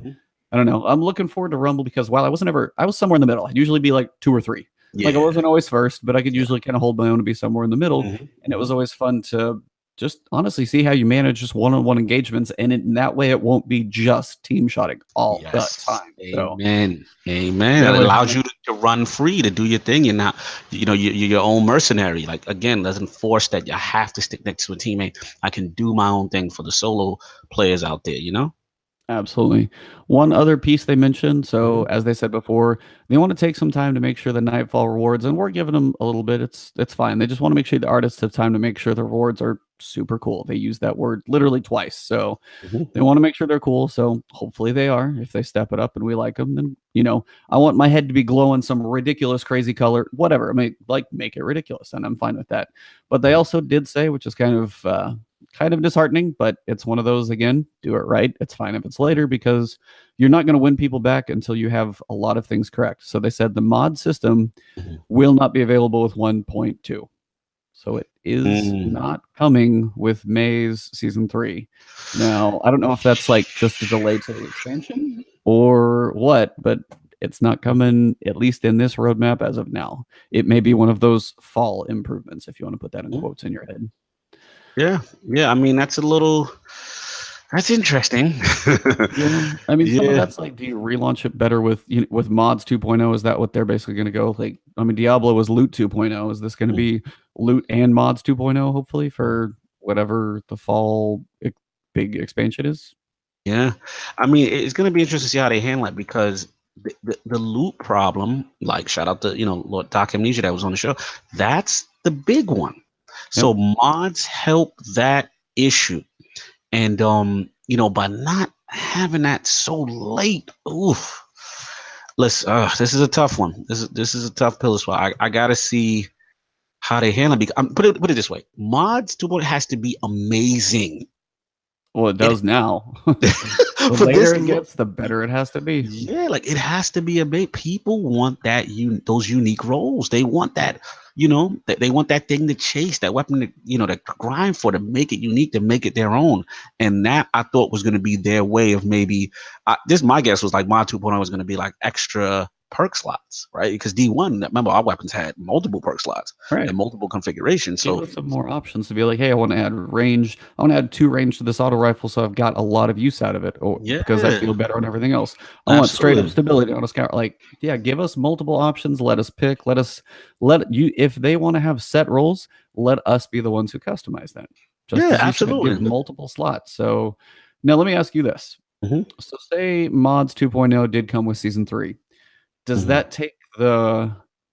I don't know. I'm looking forward to Rumble, because while I was somewhere in the middle. I'd usually be like 2 or 3. Yeah. Like I wasn't always first, but I could usually kind of hold my own to be somewhere in the middle. And it was always fun to just honestly see how you manage just one-on-one engagements. And in that way, it won't be just team shotting all the time. Amen. Amen. It allows you to run free, to do your thing. You're not, you're your own mercenary. Like, again, doesn't force that you have to stick next to a teammate. I can do my own thing for the solo players out there, Absolutely. One other piece they mentioned, so as they said before, they want to take some time to make sure the Nightfall rewards, and we're giving them a little bit, it's fine. They just want to make sure the artists have time to make sure the rewards are super cool. They use that word literally twice. So they want to make sure they're cool. So hopefully they are. If they step it up and we like them, then, I want my head to be glowing some ridiculous, crazy color, whatever. I mean, like, make it ridiculous, and I'm fine with that. But they also did say, which is kind of disheartening, but it's one of those, again, do it right. It's fine if it's later, because you're not going to win people back until you have a lot of things correct. So they said the mod system will not be available with 1.2. So it is not coming with May's Season 3. Now, I don't know if that's like just a delay to the expansion or what, but it's not coming, at least in this roadmap as of now. It may be one of those fall improvements, if you want to put that in quotes in your head. Yeah. I mean, that's interesting. Yeah. I mean, some of that's like, do you relaunch it better with mods 2.0? Is that what they're basically going to go? Like, I mean, Diablo was loot 2.0. Is this going to be loot and mods 2.0, hopefully, for whatever the fall big expansion is? Yeah. I mean, it's going to be interesting to see how they handle it, because the loot problem, like, shout out to, Lord Doc Amnesia that was on the show, that's the big one. So mods help that issue. And, by not having that so late, this is a tough one. This is a tough pill to swallow. I got to see how they handle it. Put it this way. Mods 2.0 has to be amazing. Well, it does now. The later it gets, the better it has to be. Yeah, like, it has to be people want those unique roles. They want that, they want that thing to chase, that weapon to grind for, to make it unique, to make it their own. And that, I thought, was going to be their way of maybe, my guess was like Mod 2.0 was going to be like extra perk slots, right? Because D1, remember, our weapons had multiple perk slots, right, and multiple configurations. So give us some more options to be like, hey, I want to add range. I want to add 2 range to this auto rifle, so I've got a lot of use out of it, because I feel better on everything else. I want straight up stability on a scout. Like, yeah, give us multiple options. Let us pick. If they want to have set roles, let us be the ones who customize that. Absolutely. Give multiple slots. So now let me ask you this. So say mods 2.0 did come with Season 3. Does that take the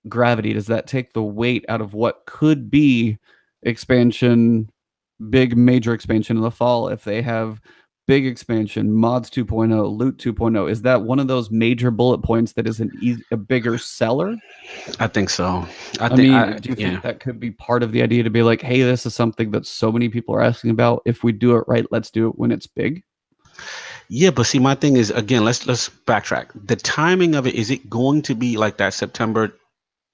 gravity? Does that take the weight out of what could be expansion, big major expansion in the fall? If they have big expansion, mods 2.0, loot 2.0, is that one of those major bullet points that is a bigger seller? I think so. I mean, do you think that could be part of the idea to be like, hey, this is something that so many people are asking about. If we do it right, let's do it when it's big. Yeah, but see, my thing is, again, let's backtrack. The timing of it, is it going to be like that September,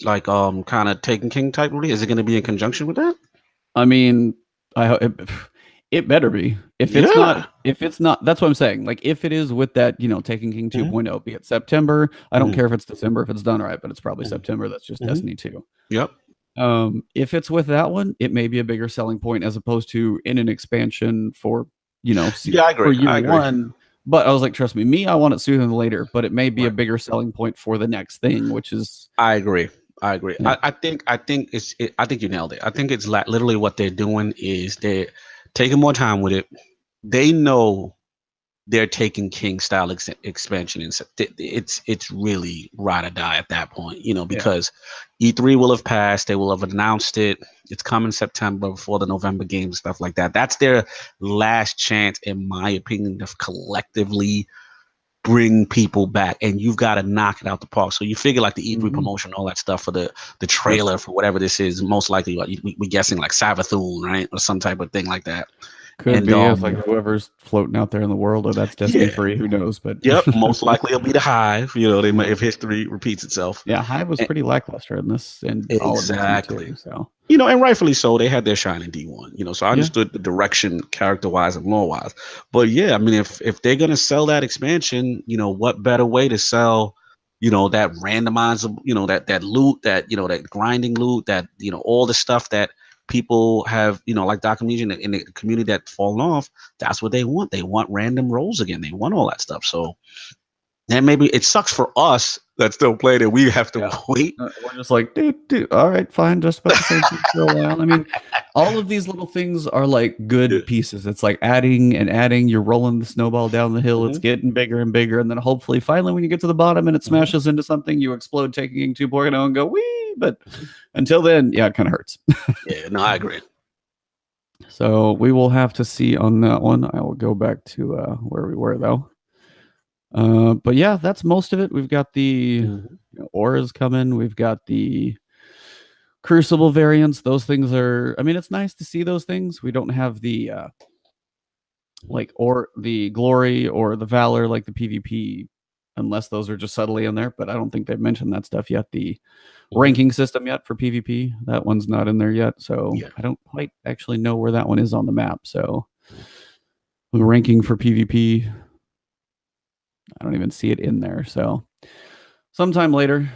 like kind of Taken King type release? Is it going to be in conjunction with that? I mean, it better be. If it's not, that's what I'm saying. Like if it is with that, Taken King 2.0, be it September. I don't care if it's December if it's done right, but it's probably September. That's just Destiny 2. Yep. If it's with that one, it may be a bigger selling point as opposed to in an expansion for I agree. for year one. But I was like, trust me, I want it sooner than later. But it may be a bigger selling point for the next thing, which is. I agree. Yeah. I think I think you nailed it. I think it's literally what they're doing is they're taking more time with it. They know they're taking King style expansion, and it's really ride or die at that point, because E3 will have passed. They will have announced it. It's coming September before the November games, stuff like that. That's their last chance, in my opinion, to collectively bring people back, and you've got to knock it out the park. So you figure like the E3 promotion, all that stuff for the trailer for whatever this is, most likely we guessing like Savathun, right, or some type of thing like that. Could be it's like whoever's floating out there in the world, or that's Destiny 3, who knows? But most likely it'll be the Hive. They might, if history repeats itself. Yeah, Hive was pretty lackluster in this, and exactly. All of so and rightfully so. They had their shine in D1. So I understood the direction, character wise and lore wise. But yeah, I mean, if they're gonna sell that expansion, what better way to sell? That randomizable, that loot, that grinding loot, that all the stuff that people have, like Dr. Media in the community that's fallen off. That's what they want. They want random rolls again. They want all that stuff. So, and maybe it sucks for us that still play that we have to wait. We're just like, dude, all right, fine, just about the same thing for a while. I mean, all of these little things are like good pieces. It's like adding and adding. You're rolling the snowball down the hill. It's getting bigger and bigger, and then hopefully, finally, when you get to the bottom and it smashes into something, you explode, Taking 2.0, and go wee. But until then, it kind of hurts. Yeah, no, I agree. So we will have to see on that one. I will go back to where we were though. But yeah, that's most of it. We've got the auras coming. We've got the Crucible variants. Those things are, I mean, it's nice to see those things. We don't have the or the glory or the valor, like the PvP, unless those are just subtly in there. But I don't think they've mentioned that stuff yet. The ranking system yet for PvP, that one's not in there yet. So I don't quite actually know where that one is on the map. So the ranking for PvP, I don't even see it in there. So sometime later.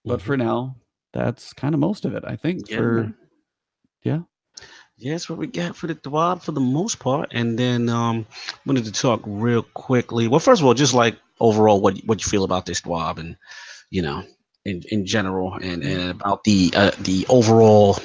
But for now, that's kind of most of it, I think. That's what we got for the TWAB for the most part. And then wanted to talk real quickly. Well, first of all, just like overall what you feel about this TWAB and in general, and about the overall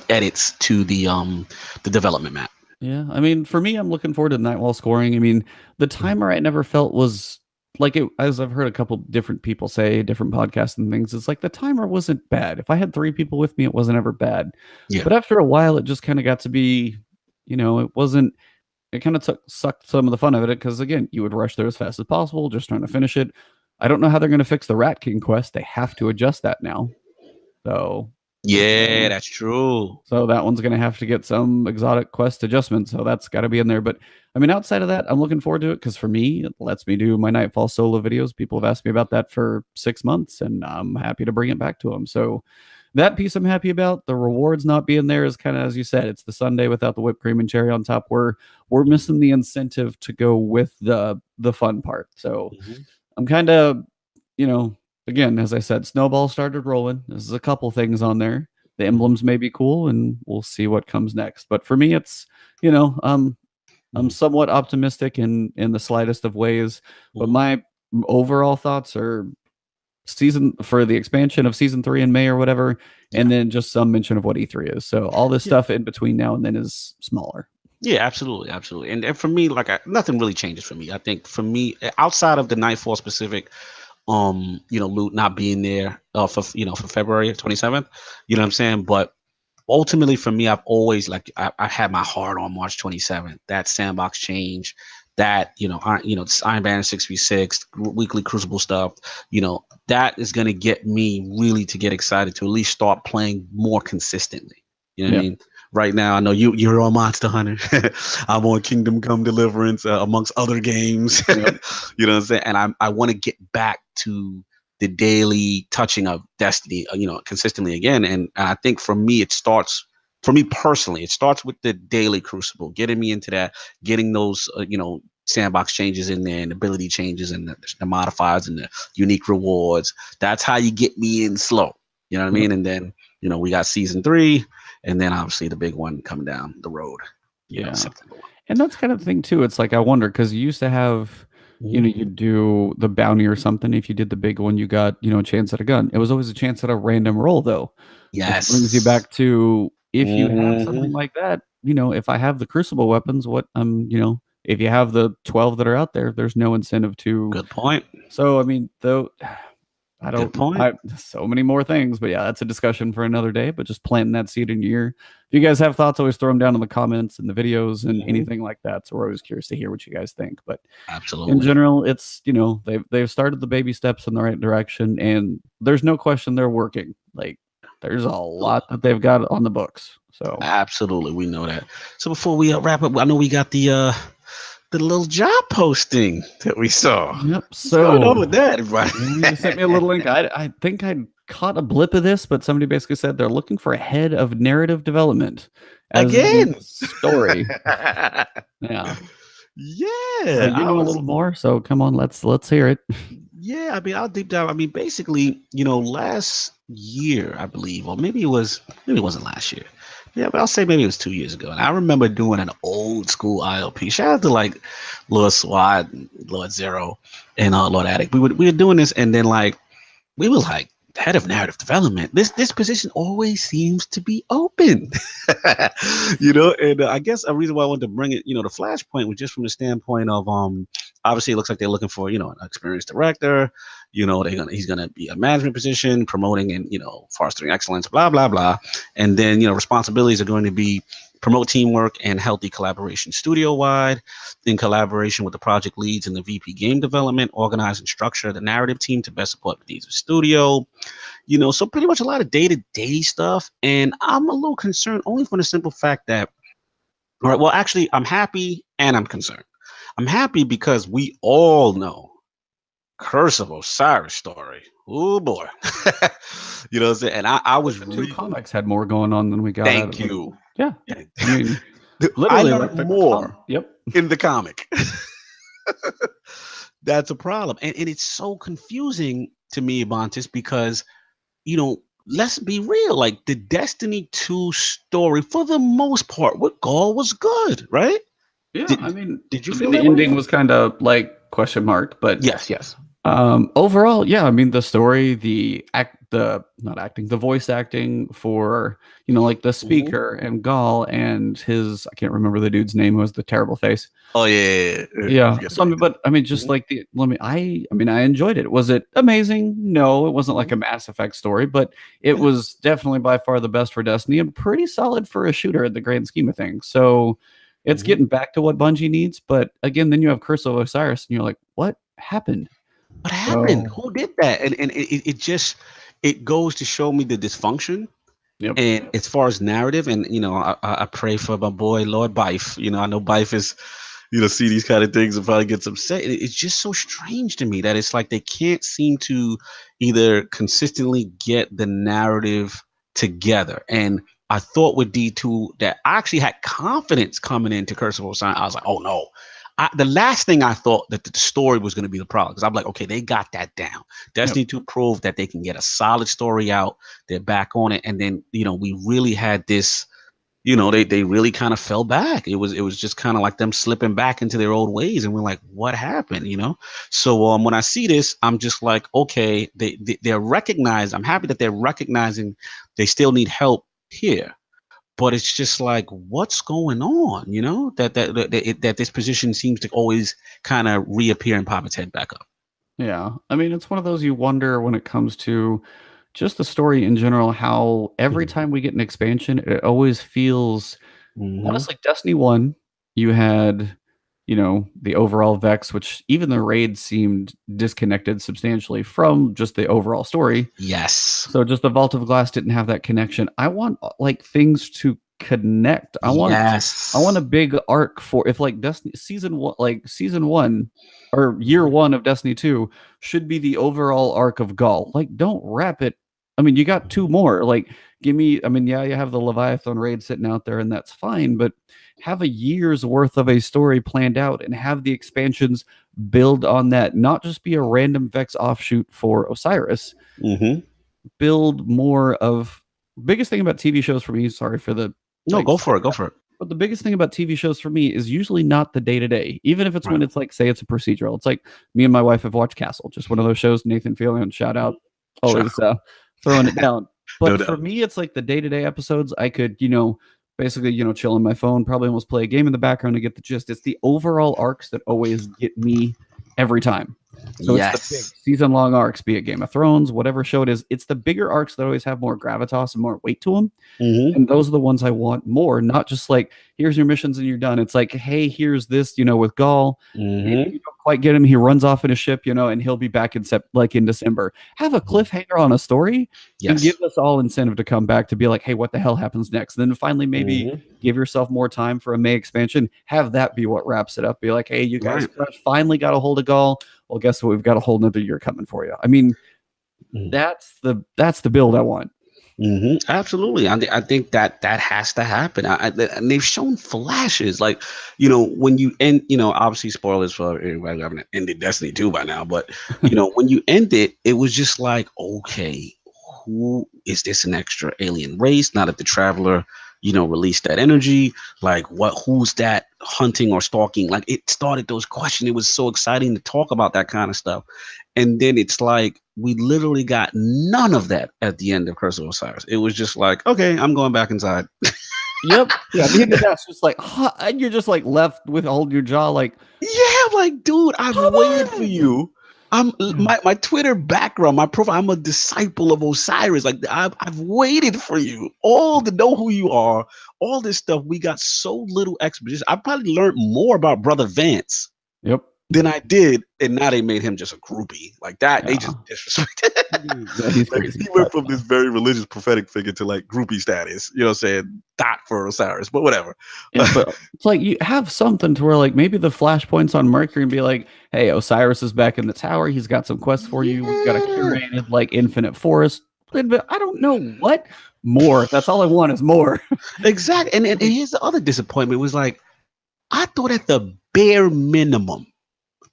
edits to the development map. Yeah, I mean, for me, I'm looking forward to Nightfall scoring. I mean, the timer I never felt was like it, as I've heard a couple different people say, different podcasts and things. It's like the timer wasn't bad. If I had 3 people with me, it wasn't ever bad. Yeah. But after a while, it just kind of got to be, it wasn't. It kind of sucked some of the fun of it because again, you would rush there as fast as possible, just trying to finish it. I don't know how they're going to fix the Rat King quest. They have to adjust that now. So. Yeah, that's true. So that one's going to have to get some exotic quest adjustment. So that's got to be in there. But I mean, outside of that, I'm looking forward to it because for me, it lets me do my Nightfall solo videos. People have asked me about that for 6 months and I'm happy to bring it back to them. So that piece I'm happy about. The rewards not being there is kind of, as you said, it's the sundae without the whipped cream and cherry on top. We're missing the incentive to go with the fun part. So I'm kind of, again, as I said, Snowball started rolling. There's a couple things on there. The emblems may be cool, and we'll see what comes next. But for me, it's, I'm somewhat optimistic in the slightest of ways. But my overall thoughts are for the expansion of Season 3 in May or whatever, and then just some mention of what E3 is. So all this stuff in between now and then is smaller. Yeah, absolutely. And for me, like nothing really changes for me. I think for me, outside of the Nightfall specific Loot not being there for February 27th. You know what I'm saying? But ultimately for me, I've always like I had my heart on March 27th. That sandbox change, that this Iron Banner 6v6 weekly Crucible stuff. That is gonna get me really to get excited to at least start playing more consistently. You know what I Yeah. mean? Right now, I know you're on Monster Hunter. I'm on Kingdom Come Deliverance, amongst other games. Yep. You know what I'm saying? And I want to get back to the daily touching of Destiny, consistently again. And I think for me personally, it starts with the daily Crucible, getting me into that, getting those, sandbox changes in there and ability changes and the modifiers and the unique rewards. That's how you get me in slow. You know what I Yep. mean? And then, we got season 3, and then obviously the big one coming down the road, Yeah. September 1. And that's kind of the thing too. It's like I wonder because you used to have, Mhm. you do the bounty or something. If you did the big one, you got, a chance at a gun. It was always a chance at a random roll though, which brings you Yes. back to if you have something Mhm. like that, if I have the crucible weapons, if you have the 12 that are out there, there's no incentive to. Good point. So I mean, though I Good don't. point. I so many more things, but yeah, that's a discussion for another day. But just planting that seed in your ear. If you guys have thoughts, always throw them down in the comments and the videos and Mhm. anything like that. So we're always curious to hear what you guys think. But in Absolutely. general, it's they've started the baby steps in the right direction, and there's no question they're working. Like there's a lot that they've got on the books. So Absolutely, we know that. So before we wrap up, I know we got the little job posting that we saw. yep. What's going on So with that, everybody? yeah, you sent me a little link. I think I caught a blip of this, but somebody basically said they're looking for a head of narrative development, as in Again. story. Yeah. Yeah, You I know a was. little more, so come on, let's hear it. Yeah, I mean, I'll deep dive. I mean, basically, last year, I believe, or maybe it wasn't last year. Yeah, but I'll say maybe it was 2 years ago. And I remember doing an old school ILP. Shout out to like Lord SWAT, Lord Zero, and Lord Addict. We were doing this, and then like we were like head of narrative development. This position always seems to be open, And I guess a reason why I wanted to bring it, the Flashpoint was just from the standpoint of obviously it looks like they're looking for an experienced director. He's gonna be a management position, promoting and fostering excellence, blah blah blah, and then responsibilities are going to be promote teamwork and healthy collaboration studio wide in collaboration with the project leads and the VP game development, organize and structure the narrative team to best support the needs of studio. So pretty much a lot of day-to-day stuff. And I'm a little concerned only for the simple fact that, all right, well, actually, I'm happy and I'm concerned. I'm happy because we all know Curse of Osiris story. Oh boy. You know what I'm saying? And I was Like the two really, comics had more going on than we got out thank of it. you. Yeah. I mean, I literally learned like more yep. in the comic. That's a problem. And it's so confusing to me, Ebontis, because, let's be real. Like the Destiny 2 story, for the most part, with Gaul was good, right? Yeah, Did I mean, did you feel the that way? ending was kind of like question mark, but Yes, yes. overall, yeah, I mean the story, the not acting, the voice acting for like the Mhm. speaker and Gaul and his, I can't remember the dude's name who has the terrible face. Oh yeah. I Yeah. forget the So I mean, name. but I mean, just Mhm. like I enjoyed it. Was it amazing? No, it wasn't like Mhm. a Mass Effect story, but it Yeah. was definitely by far the best for Destiny and pretty solid for a shooter in the grand scheme of things. So it's Mhm. getting back to what Bungie needs. But again, then you have Curse of Osiris, and you're like, what happened? What happened? So Who did that? And it just it goes to show me the dysfunction. yep. And as far as narrative, and I pray for my boy Lord Bife. I know Bife is, see these kind of things and probably gets upset. It's just so strange to me that it's like they can't seem to either consistently get the narrative together. And I thought with D2 that I actually had confidence coming into Curse of Osiris. I was like, oh no. The last thing I thought that the story was going to be the problem, because I'm like, okay, they got that down. Yep. Destiny 2 proved that they can get a solid story out. They're back on it, and then we really had this. They really kind of fell back. It was just kind of like them slipping back into their old ways, and we're like, what happened? So when I see this, I'm just like, okay, they're recognized. I'm happy that they're recognizing they still need help here, but it's just like, what's going on? That this position seems to always kind of reappear and pop its head back up. Yeah. I mean, it's one of those you wonder when it comes to just the story in general, how every time we get an expansion, it always feels Mm-hmm. honestly, Destiny 1, you had, the overall Vex, which even the raid seemed disconnected substantially from just the overall story. Yes. So just the Vault of Glass didn't have that connection. I want like things to connect. I want a Yes. big arc for if like Destiny season one or year one of Destiny 2 should be the overall arc of Gaul. Like don't wrap it. I mean, you got two more. Like give me, I mean, yeah, you have the Leviathan raid sitting out there and that's fine, but have a year's worth of a story planned out and have the expansions build on that, not just be a random Vex offshoot for Osiris. Mm-hmm. Build more of biggest thing about TV shows for me, sorry for the No, like go for it. Go for it. but the biggest thing about TV shows for me is usually not the day to day, even if it's Right. when it's like, say, it's a procedural. It's like me and my wife have watched Castle, just one of those shows. Nathan Fillion, shout out, Sure. always throwing it down. No But for doubt. me, it's like the day to day episodes. I could, basically, chill on my phone, probably almost play a game in the background to get the gist. It's the overall arcs that always get me every time. So it's the big Yes. season long arcs, be it Game of Thrones, whatever show it is. It's the bigger arcs that always have more gravitas and more weight to them. Mm-hmm. And those are the ones I want more, not just like, here's your missions and you're done. It's like, hey, here's this, with Gaul. Maybe Mm-hmm. you don't quite get him. He runs off in a ship, and he'll be back in December. Have a cliffhanger on a story and give Yes. us all incentive to come back to be like, hey, what the hell happens next? And then finally, maybe Mm-hmm. give yourself more time for a May expansion. Have that be what wraps it up. Be like, hey, you guys Right. finally got a hold of Gaul. Well, guess what? We've got a whole nother year coming for you. I mean, Mm-hmm. that's the build I want. Absolutely. I think that has to happen. And they've shown flashes, like, when you end, obviously spoilers for everybody who haven't ended Destiny 2 by now, but, when you end it, it was just like, okay, who is this an extra alien race? Now that the Traveler, released that energy, like who's that hunting or stalking? Like it started those questions. It was so exciting to talk about that kind of stuff. And then it's like we literally got none of that at the end of Curse of Osiris. It was just like, okay, I'm going back inside. Yep. Yeah. The end of that's just like, huh, and you're just like left with holding your jaw, like, Yeah, like, dude, I've come waited for on. you. I'm my Twitter background, my profile. I'm a disciple of Osiris. Like I've waited for you, all to know who you are. All this stuff. We got so little exposition. I probably learned more about Brother Vance Yep. than I did, and now they made him just a groupie like that. They Yeah. just disrespected. Yeah, he's Like crazy. he went But from this very religious prophetic figure to like groupie status. You know what I'm saying? Dot for Osiris, but whatever. yeah, but it's like you have something to where like maybe the flashpoints on Mercury and be like, hey, Osiris is back in the tower. He's got some quests for you. We've got a Yeah, curated like infinite forest. But I don't know what more. That's all I want is more. exactly. And here's the other disappointment was like, I thought at the bare minimum,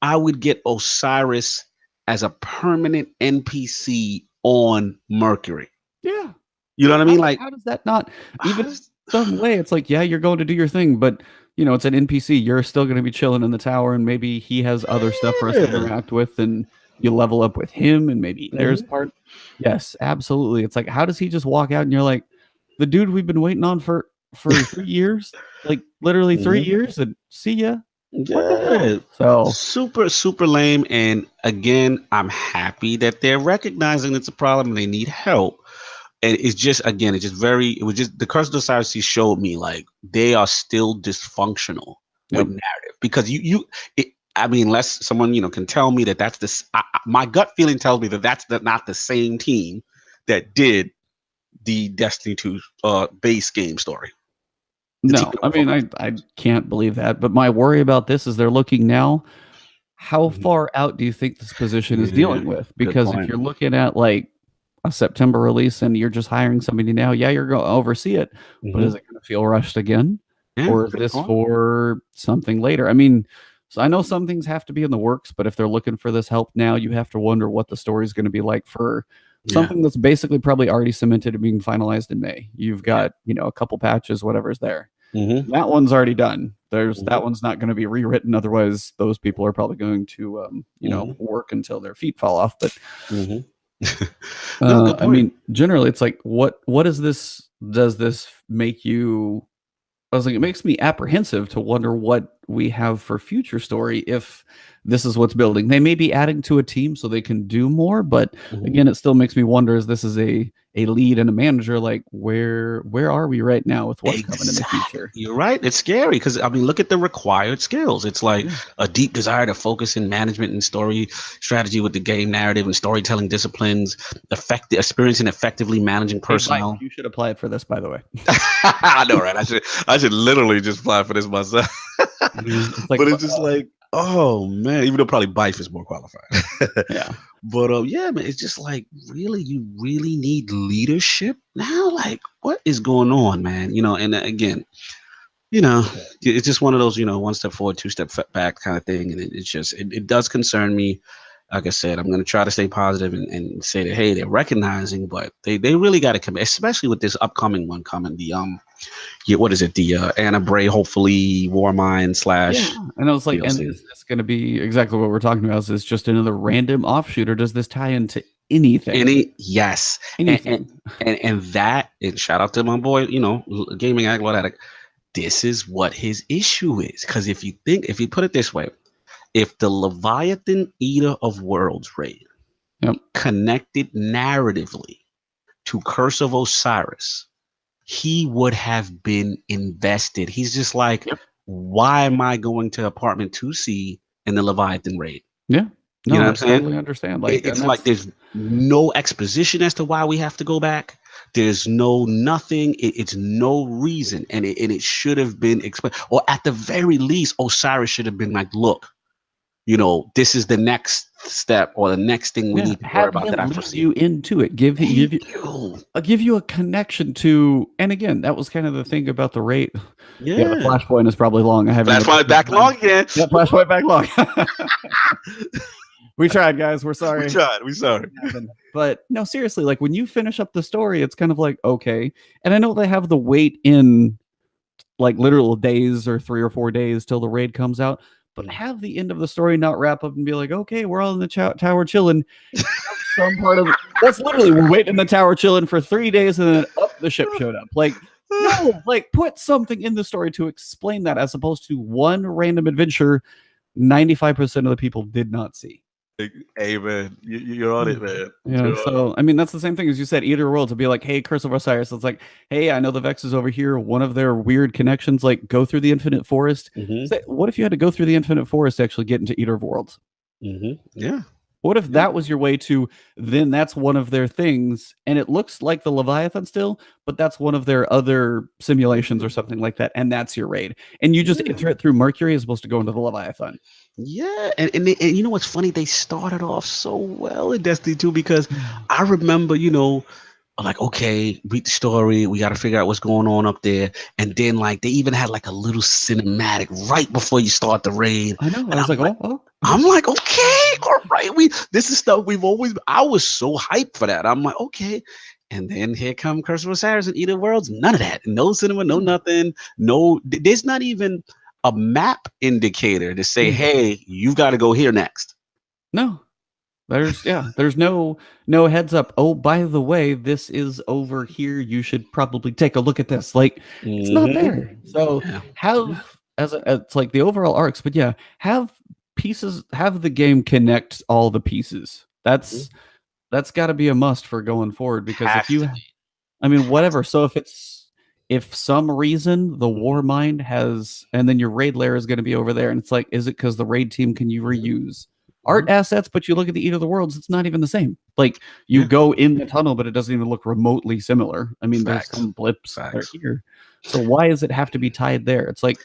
I would get Osiris as a permanent NPC on Mercury. Yeah. You know what I mean? Like, How does that not how even does- some way? It's like, yeah, you're going to do your thing, but it's an NPC. You're still going to be chilling in the tower, and maybe he has other stuff for us to yeah. interact with, and you level up with him, and maybe there's Mhm. part. Yes, absolutely. It's like, how does he just walk out and you're like, the dude we've been waiting on for 3 years, like literally three Mhm. years, and see ya. What the Yeah. hell? So Super, super lame. And again, I'm happy that they're recognizing it's a problem and they need help. And it's just, again, it was just the Curse of Osiris showed me like they are still dysfunctional with yep. narrative because I mean, unless someone, can tell me that that's this, my gut feeling tells me that not the same team that did the Destiny 2 base game story. The team No, that I mean, worked on I can't believe that. But my worry about this is they're looking now. How it. far out do you think this position is Yeah, dealing with? good Because if point. you're looking at like a September release and you're just hiring somebody now, yeah, you're going to oversee it, but Hmm. is it going to feel rushed again? Yeah, Or is good this point. for something later? I mean, so I know some things have to be in the works, but if they're looking for this help now, you have to wonder what the story is going to be like for Yeah, something that's basically probably already cemented and being finalized in May. You've yeah. got, a couple patches, whatever's there. Hmm. That one's already done. Hmm. That one's not going to be rewritten. Otherwise, those people are probably going to, Hmm. work until their feet fall off. But Hmm. No, good I point. mean, generally, it's like, what is this? Does this make you I was like, it makes me apprehensive to wonder what we have for future story if this is what's building. They may be adding to a team so they can do more, but again, it still makes me wonder: is this is a lead and a manager? Like, where are we right now with what's coming in the future? You're right. It's scary because I mean, look at the required skills. It's like a deep desire to focus in management and story strategy with the game narrative and storytelling disciplines, experience in effectively managing personnel. You should apply it for this, by the way. I know, right? I should literally just apply for this myself. It's like, but it's just like, oh man, even though probably Bife is more qualified. Yeah. But yeah, man, it's just like, really, you really need leadership now? Like, what is going on, man? And again, it's just one of those, one step forward, two step back kind of thing. And it's just, it does concern me. Like I said, I'm going to try to stay positive and say that, hey, they're recognizing, but they really got to commit, especially with this upcoming one coming. What is it? The Anna Bray, hopefully Warmind / and I was like, DLC. and is this going to be exactly what we're talking about? Is this just another random offshoot, or does this tie into anything? Yes. Anything. And shout out to my boy, Gaming Addict. This is what his issue is. Because if you put it this way, if the Leviathan Eater of Worlds raid connected narratively to Curse of Osiris, he would have been invested. He's just like, why am I going to apartment 2C in the Leviathan raid? Yeah. No, you know what I'm saying? I totally understand. It's like there's no exposition as to why we have to go back. There's nothing. It's no reason. And it should have been explained. Or at the very least, Osiris should have been like, look, this is the next step or the next thing we need to worry about that I foresee. You into it. Give you a connection to, and again, that was kind of the thing about the rate. Yeah, the Flashpoint is probably long. I haven't. Flashpoint back long again. Yeah, Flashpoint back long. We tried, guys. We're sorry. We're sorry. But no, seriously, like when you finish up the story, it's kind of like, okay. And I know they have the wait in like literal days or 3 or 4 days till the raid comes out. But have the end of the story not wrap up and be like, okay, we're all in the tower chilling. Some part of that's literally we're waiting in the tower chilling for 3 days and then the ship showed up. Like, no, like put something in the story to explain that as opposed to one random adventure 95% of the people did not see. Hey man, you're on it, man. Yeah. So I mean, that's the same thing as you said. Eater World to be like, hey, Curse of Osiris. It's like, hey, I know the Vex is over here. One of their weird connections, like go through the Infinite Forest. What if you had to go through the Infinite Forest to actually get into Eater Worlds? Yeah. What if that was your way to? Then that's one of their things, and it looks like the Leviathan still, but that's one of their other simulations or something like that, and that's your raid, and you just enter it through Mercury as opposed to go into the Leviathan. Yeah, and you know what's funny? They started off so well in Destiny 2 because I remember, like, okay, read the story. We got to figure out what's going on up there. And then, like, they even had like a little cinematic right before you start the raid. I know. And I was like, I'm like, okay, all right. This is stuff we've always. I was so hyped for that. I'm like, okay. And then here come Curse of Osiris and Eater Worlds. None of that. No cinema. No nothing. No. There's not even a map indicator to say, hey, you've got to go here next. No. There's no heads up. Oh, by the way, this is over here. You should probably take a look at this. Like it's not there. So it's like the overall arcs, but have the game connect all the pieces. That's got to be a must for going forward because whatever. So if some reason the Warmind has, and then your raid layer is going to be over there, and it's like, is it because the raid team can you reuse art assets, but you look at the Eater of the Worlds, it's not even the same. Like you go in the tunnel, but it doesn't even look remotely similar. I mean, there's some blips that are here. So why does it have to be tied there? It's like,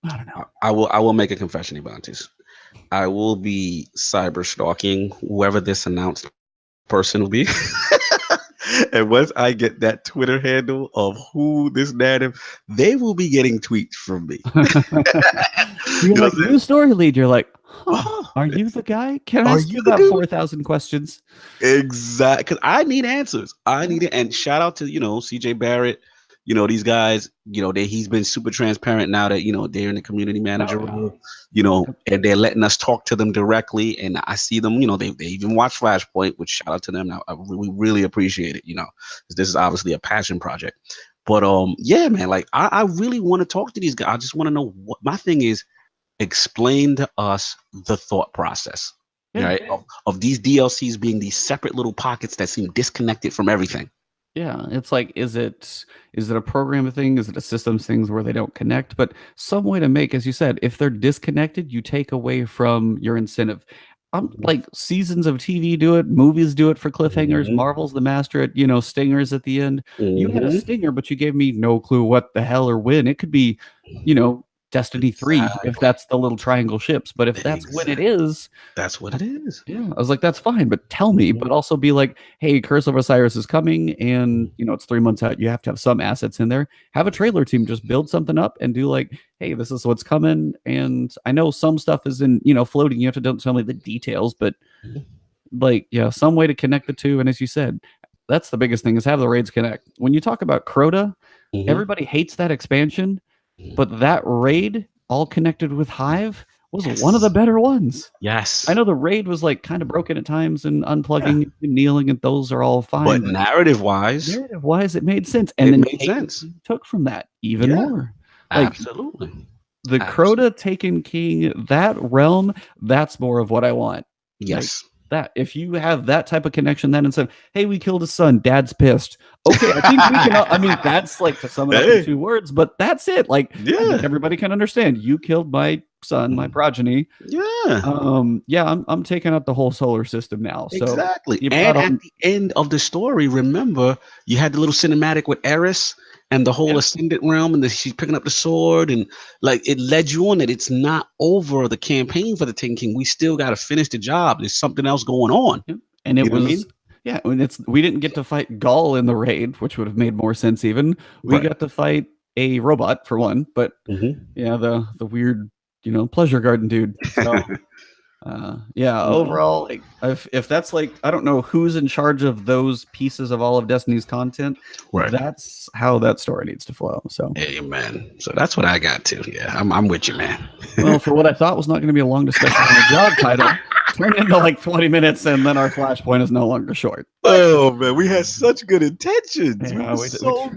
I don't know. I will make a confession, Ebontis. I will be cyber stalking whoever this announced person will be. And once I get that Twitter handle of who this narrative, they will be getting tweets from me. You're like, new story lead. You're like, are you the guy? Can I ask you about 4,000 questions? Exactly. Because I need answers. I need it. And shout out to, CJ Barrett, these guys, he's been super transparent now that, they're in the community manager role, and they're letting us talk to them directly. And I see them, they even watch Flashpoint, which shout out to them. We really appreciate it, because this is obviously a passion project. But yeah, man, like I really want to talk to these guys. I just want to know what my thing is. Explain to us the thought process, Yeah. right? Of these DLCs being these separate little pockets that seem disconnected from everything. Yeah, it's like, is it a program thing? Is it a systems things where they don't connect? But some way to make, as you said, if they're disconnected, you take away from your incentive. Like seasons of TV do it, movies do it for cliffhangers. Hmm. Marvel's the master at stingers at the end. You had a Hmm. stinger, but you gave me no clue what the hell or when. It could be, you know, Destiny 3 if Exactly. that's the little triangle ships. But if that's when it Exactly. is, That's what it is. yeah, I was like, that's fine, but tell me, Mhm. but also be like, hey, Curse of Osiris is coming, and it's 3 months out. You have to have some assets in there. Have a trailer team just build something up and do like, hey, this is what's coming. And I know some stuff is in, floating. You have to don't tell me the details, but Mhm. like, yeah, some way to connect the two. And as you said, that's the biggest thing is have the raids connect. When you talk about Crota, Mhm. everybody hates that expansion, Mhm. but that raid all connected with Hive was one of the Yes. better ones. I Yes. know the raid was like kind of broken at times and Yeah. unplugging and kneeling and those are all fine, But but narrative wise, narrative wise, it made sense. And it then made Taken sense. King took from that even Yeah. more. Like Absolutely. the Absolutely. Crota Taken King, that realm, that's more of what I want. Like Yes. that. If you have that type of connection, then instead, hey, we killed his son, dad's pissed. Okay, I think we can. I mean, that's like to sum it up in Hey. 2 words, but that's it. Like, I think Yeah. everybody can understand. You killed my son, my progeny. Yeah. Yeah, I'm taking out the whole solar system now. So Exactly. you And brought at on, the end of the story, remember, you had the little cinematic with Eris and the whole yeah, ascendant realm, and she's picking up the sword, and like it led you on that it's not over the campaign for the Taken King. We still got to finish the job. There's something else going on. yeah. And it You know what I was, mean? yeah. When we didn't get to fight Gaul in the raid, which would have made more sense. Even we Right. got to fight a robot for one, but Hmm. yeah, the weird, pleasure garden dude. So yeah, overall, like if that's like, I don't know who's in charge of those pieces of all of Destiny's content, Right. that's how that story needs to flow. So Amen. So that's what I got too. Yeah, I'm with you, man. well, for what I thought was not going to be a long discussion on a job title, turned into like 20 minutes, and then our flashpoint is no longer short. But Oh man, we had such good intentions. We yeah, were we so tried.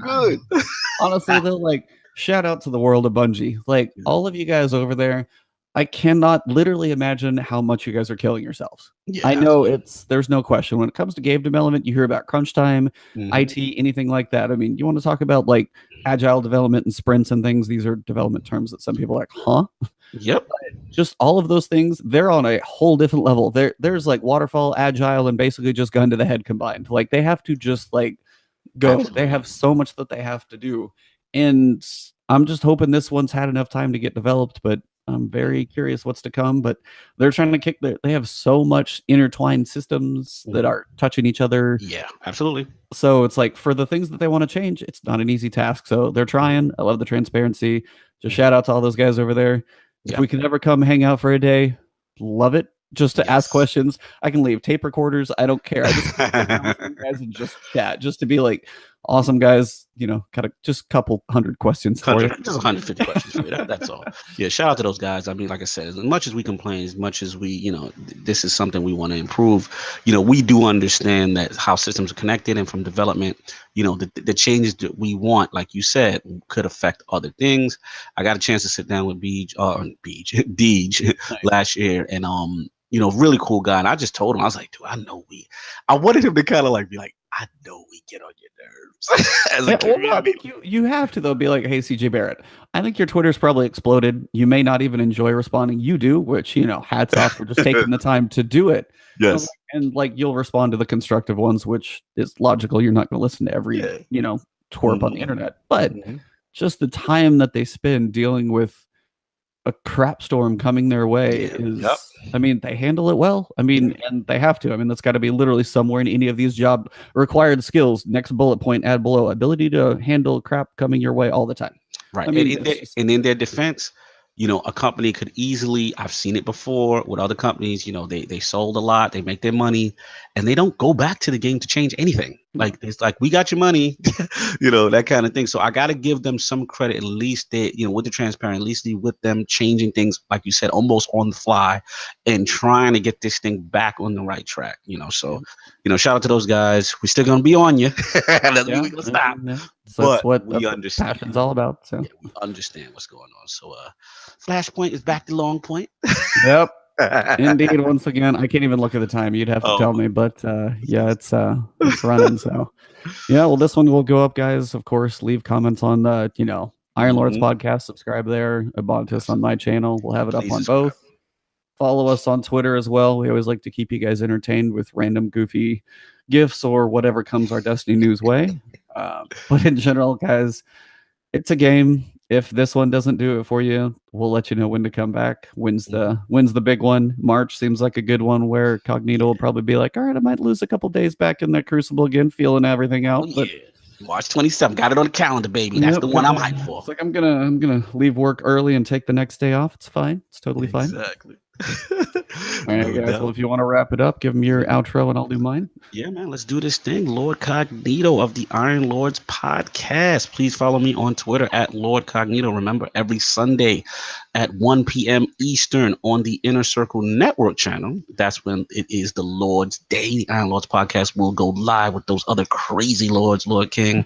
good. Honestly, though, like shout out to the world of Bungie. Like all of you guys over there, I cannot literally imagine how much you guys are killing yourselves. Yeah, I know absolutely. there's no question when it comes to game development, you hear about crunch time, Hmm. IT, anything like that. I mean, you want to talk about like agile development and sprints and things. These are development terms that some people are like, huh? Yep. Just all of those things, they're on a whole different level. There's like waterfall, agile, and basically just gun to the head combined. Like they have to just like go. They Absolutely. have so much that they have to do. And I'm just hoping this one's had enough time to get developed, but I'm very curious what's to come. But they're trying to they have so much intertwined systems that Mhm. are touching each other. Yeah, absolutely. So it's like for the things that they want to change, it's not an easy task. So they're trying. I love the transparency. Just Mhm. shout out to all those guys over there. If Yeah. we can ever come hang out for a day, love it. Just to ask Yes. questions. I can leave tape recorders. I don't care. I just want to sit down with you guys and just chat, just to be like, awesome guys, kind of just couple hundred questions for you. 100, just 150 questions for you. That's all. Yeah, shout out to those guys. I mean, like I said, as much as we complain, as much as we, this is something we want to improve. We do understand that how systems are connected, and from development, the changes that we want, like you said, could affect other things. I got a chance to sit down with Deej Nice. last year, and really cool guy. And I just told him, I was like, dude, I wanted him to kind of like be like, I know we get on your nerves as a Yeah, well, no, I community. think you have to though be like, hey, CJ Barrett. I think your Twitter's probably exploded. You may not even enjoy responding. You do, which hats off for just taking the time to do it. Yes. And like you'll respond to the constructive ones, which is logical. You're not going to listen to every Yeah. twerp on the Mhm. internet, but Mhm. just the time that they spend dealing with a crap storm coming their way Yeah. Yep. is, I mean, they handle it well. I Yeah. mean, and they have to. I mean, that's got to be literally somewhere in any of these job required skills. Next bullet point, add below, ability to handle crap coming your way all the time. Right. I And mean, in it's their, just, and in their defense, a company could easily, I've seen it before with other companies, they sold a lot, they make their money, and they don't go back to the game to change anything. Like it's like we got your money, that kind of thing. So I got to give them some credit. At least they, with the transparent, at least with them changing things, like you said, almost on the fly, and trying to get this thing back on the right track. So shout out to those guys. We're still gonna be on you. That's Yeah, we gonna stop. so that's But what we that's what understand. passion's all about. So Yeah, we understand what's going on. So Flashpoint is back to Long Point. yep. Indeed, once again, I can't even look at the time. You'd have to tell me, but yeah, it's running. So yeah, well, this one will go up, guys. Of course, leave comments on the Iron Lords podcast. Subscribe there. Ebontis on my channel. We'll have it up on both. Follow us on Twitter as well. We always like to keep you guys entertained with random goofy gifts or whatever comes our Destiny news way. But in general, guys, it's a game. If this one doesn't do it for you, we'll let you know when to come back. When's the big one? March seems like a good one where Cognito will probably be like, all right, I might lose a couple days back in that Crucible again, feeling everything out. But March 27th, got it on the calendar, baby. That's the one I'm hyped for. It's like I'm gonna leave work early and take the next day off. It's fine. It's totally fine. Exactly. All right, guys. Well, if you want to wrap it up, give them your outro and I'll do mine. Yeah, man. Let's do this thing. Lord Cognito of the Iron Lords podcast. Please follow me on Twitter at Lord Cognito. Remember, every Sunday at 1 p.m. Eastern on the Inner Circle Network channel. That's when it is the Lord's Day. The Iron Lords podcast will go live with those other crazy lords, Lord King,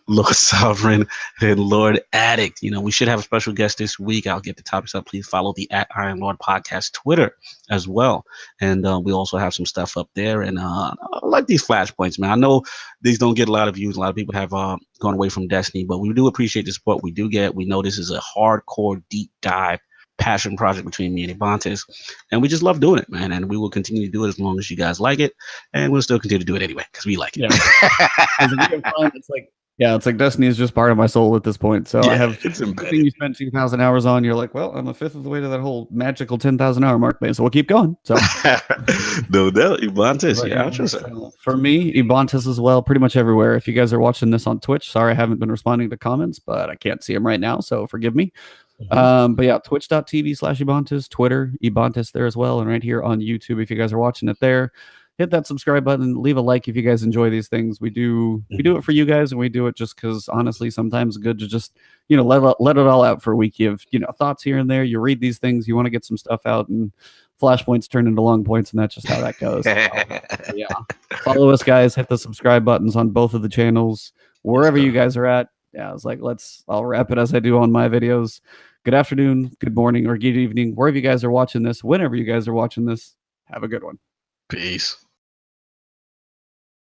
Lord Sovereign, and Lord Addict. We should have a special guest this week. I'll get the topics up. Please follow the at Iron Lord podcast Twitter as well. And we also have some stuff up there. And I like these flashpoints, man. I know these don't get a lot of views. A lot of people have gone away from Destiny, but we do appreciate the support we do get. We know this is a hardcore, deep dive passion project between me and Ebontis, and we just love doing it, man. And we will continue to do it as long as you guys like it, and we'll still continue to do it anyway because we like it. It's like Destiny is just part of my soul at this point. So I have everything you spent 2,000 hours on. You're like, well, I'm a fifth of the way to that whole magical 10,000 hour mark, man. So we'll keep going. So no doubt, Ebontis. For me, Ebontis as well, pretty much everywhere. If you guys are watching this on Twitch, sorry I haven't been responding to comments, but I can't see them right now, so forgive me. But yeah, twitch.tv/Ebontis, Twitter, Ebontis there as well, and right here on YouTube if you guys are watching it there. Hit that subscribe button, leave a like if you guys enjoy these things. We do it for you guys, and we do it just because honestly, sometimes it's good to just let it all out for a week. You have thoughts here and there. You read these things, you want to get some stuff out, and flashpoints turn into long points, and that's just how that goes. So, yeah, follow us, guys. Hit the subscribe buttons on both of the channels, wherever you guys are at. Yeah, I was like, I'll wrap it as I do on my videos. Good afternoon, good morning, or good evening, wherever you guys are watching this, whenever you guys are watching this. Have a good one. Peace.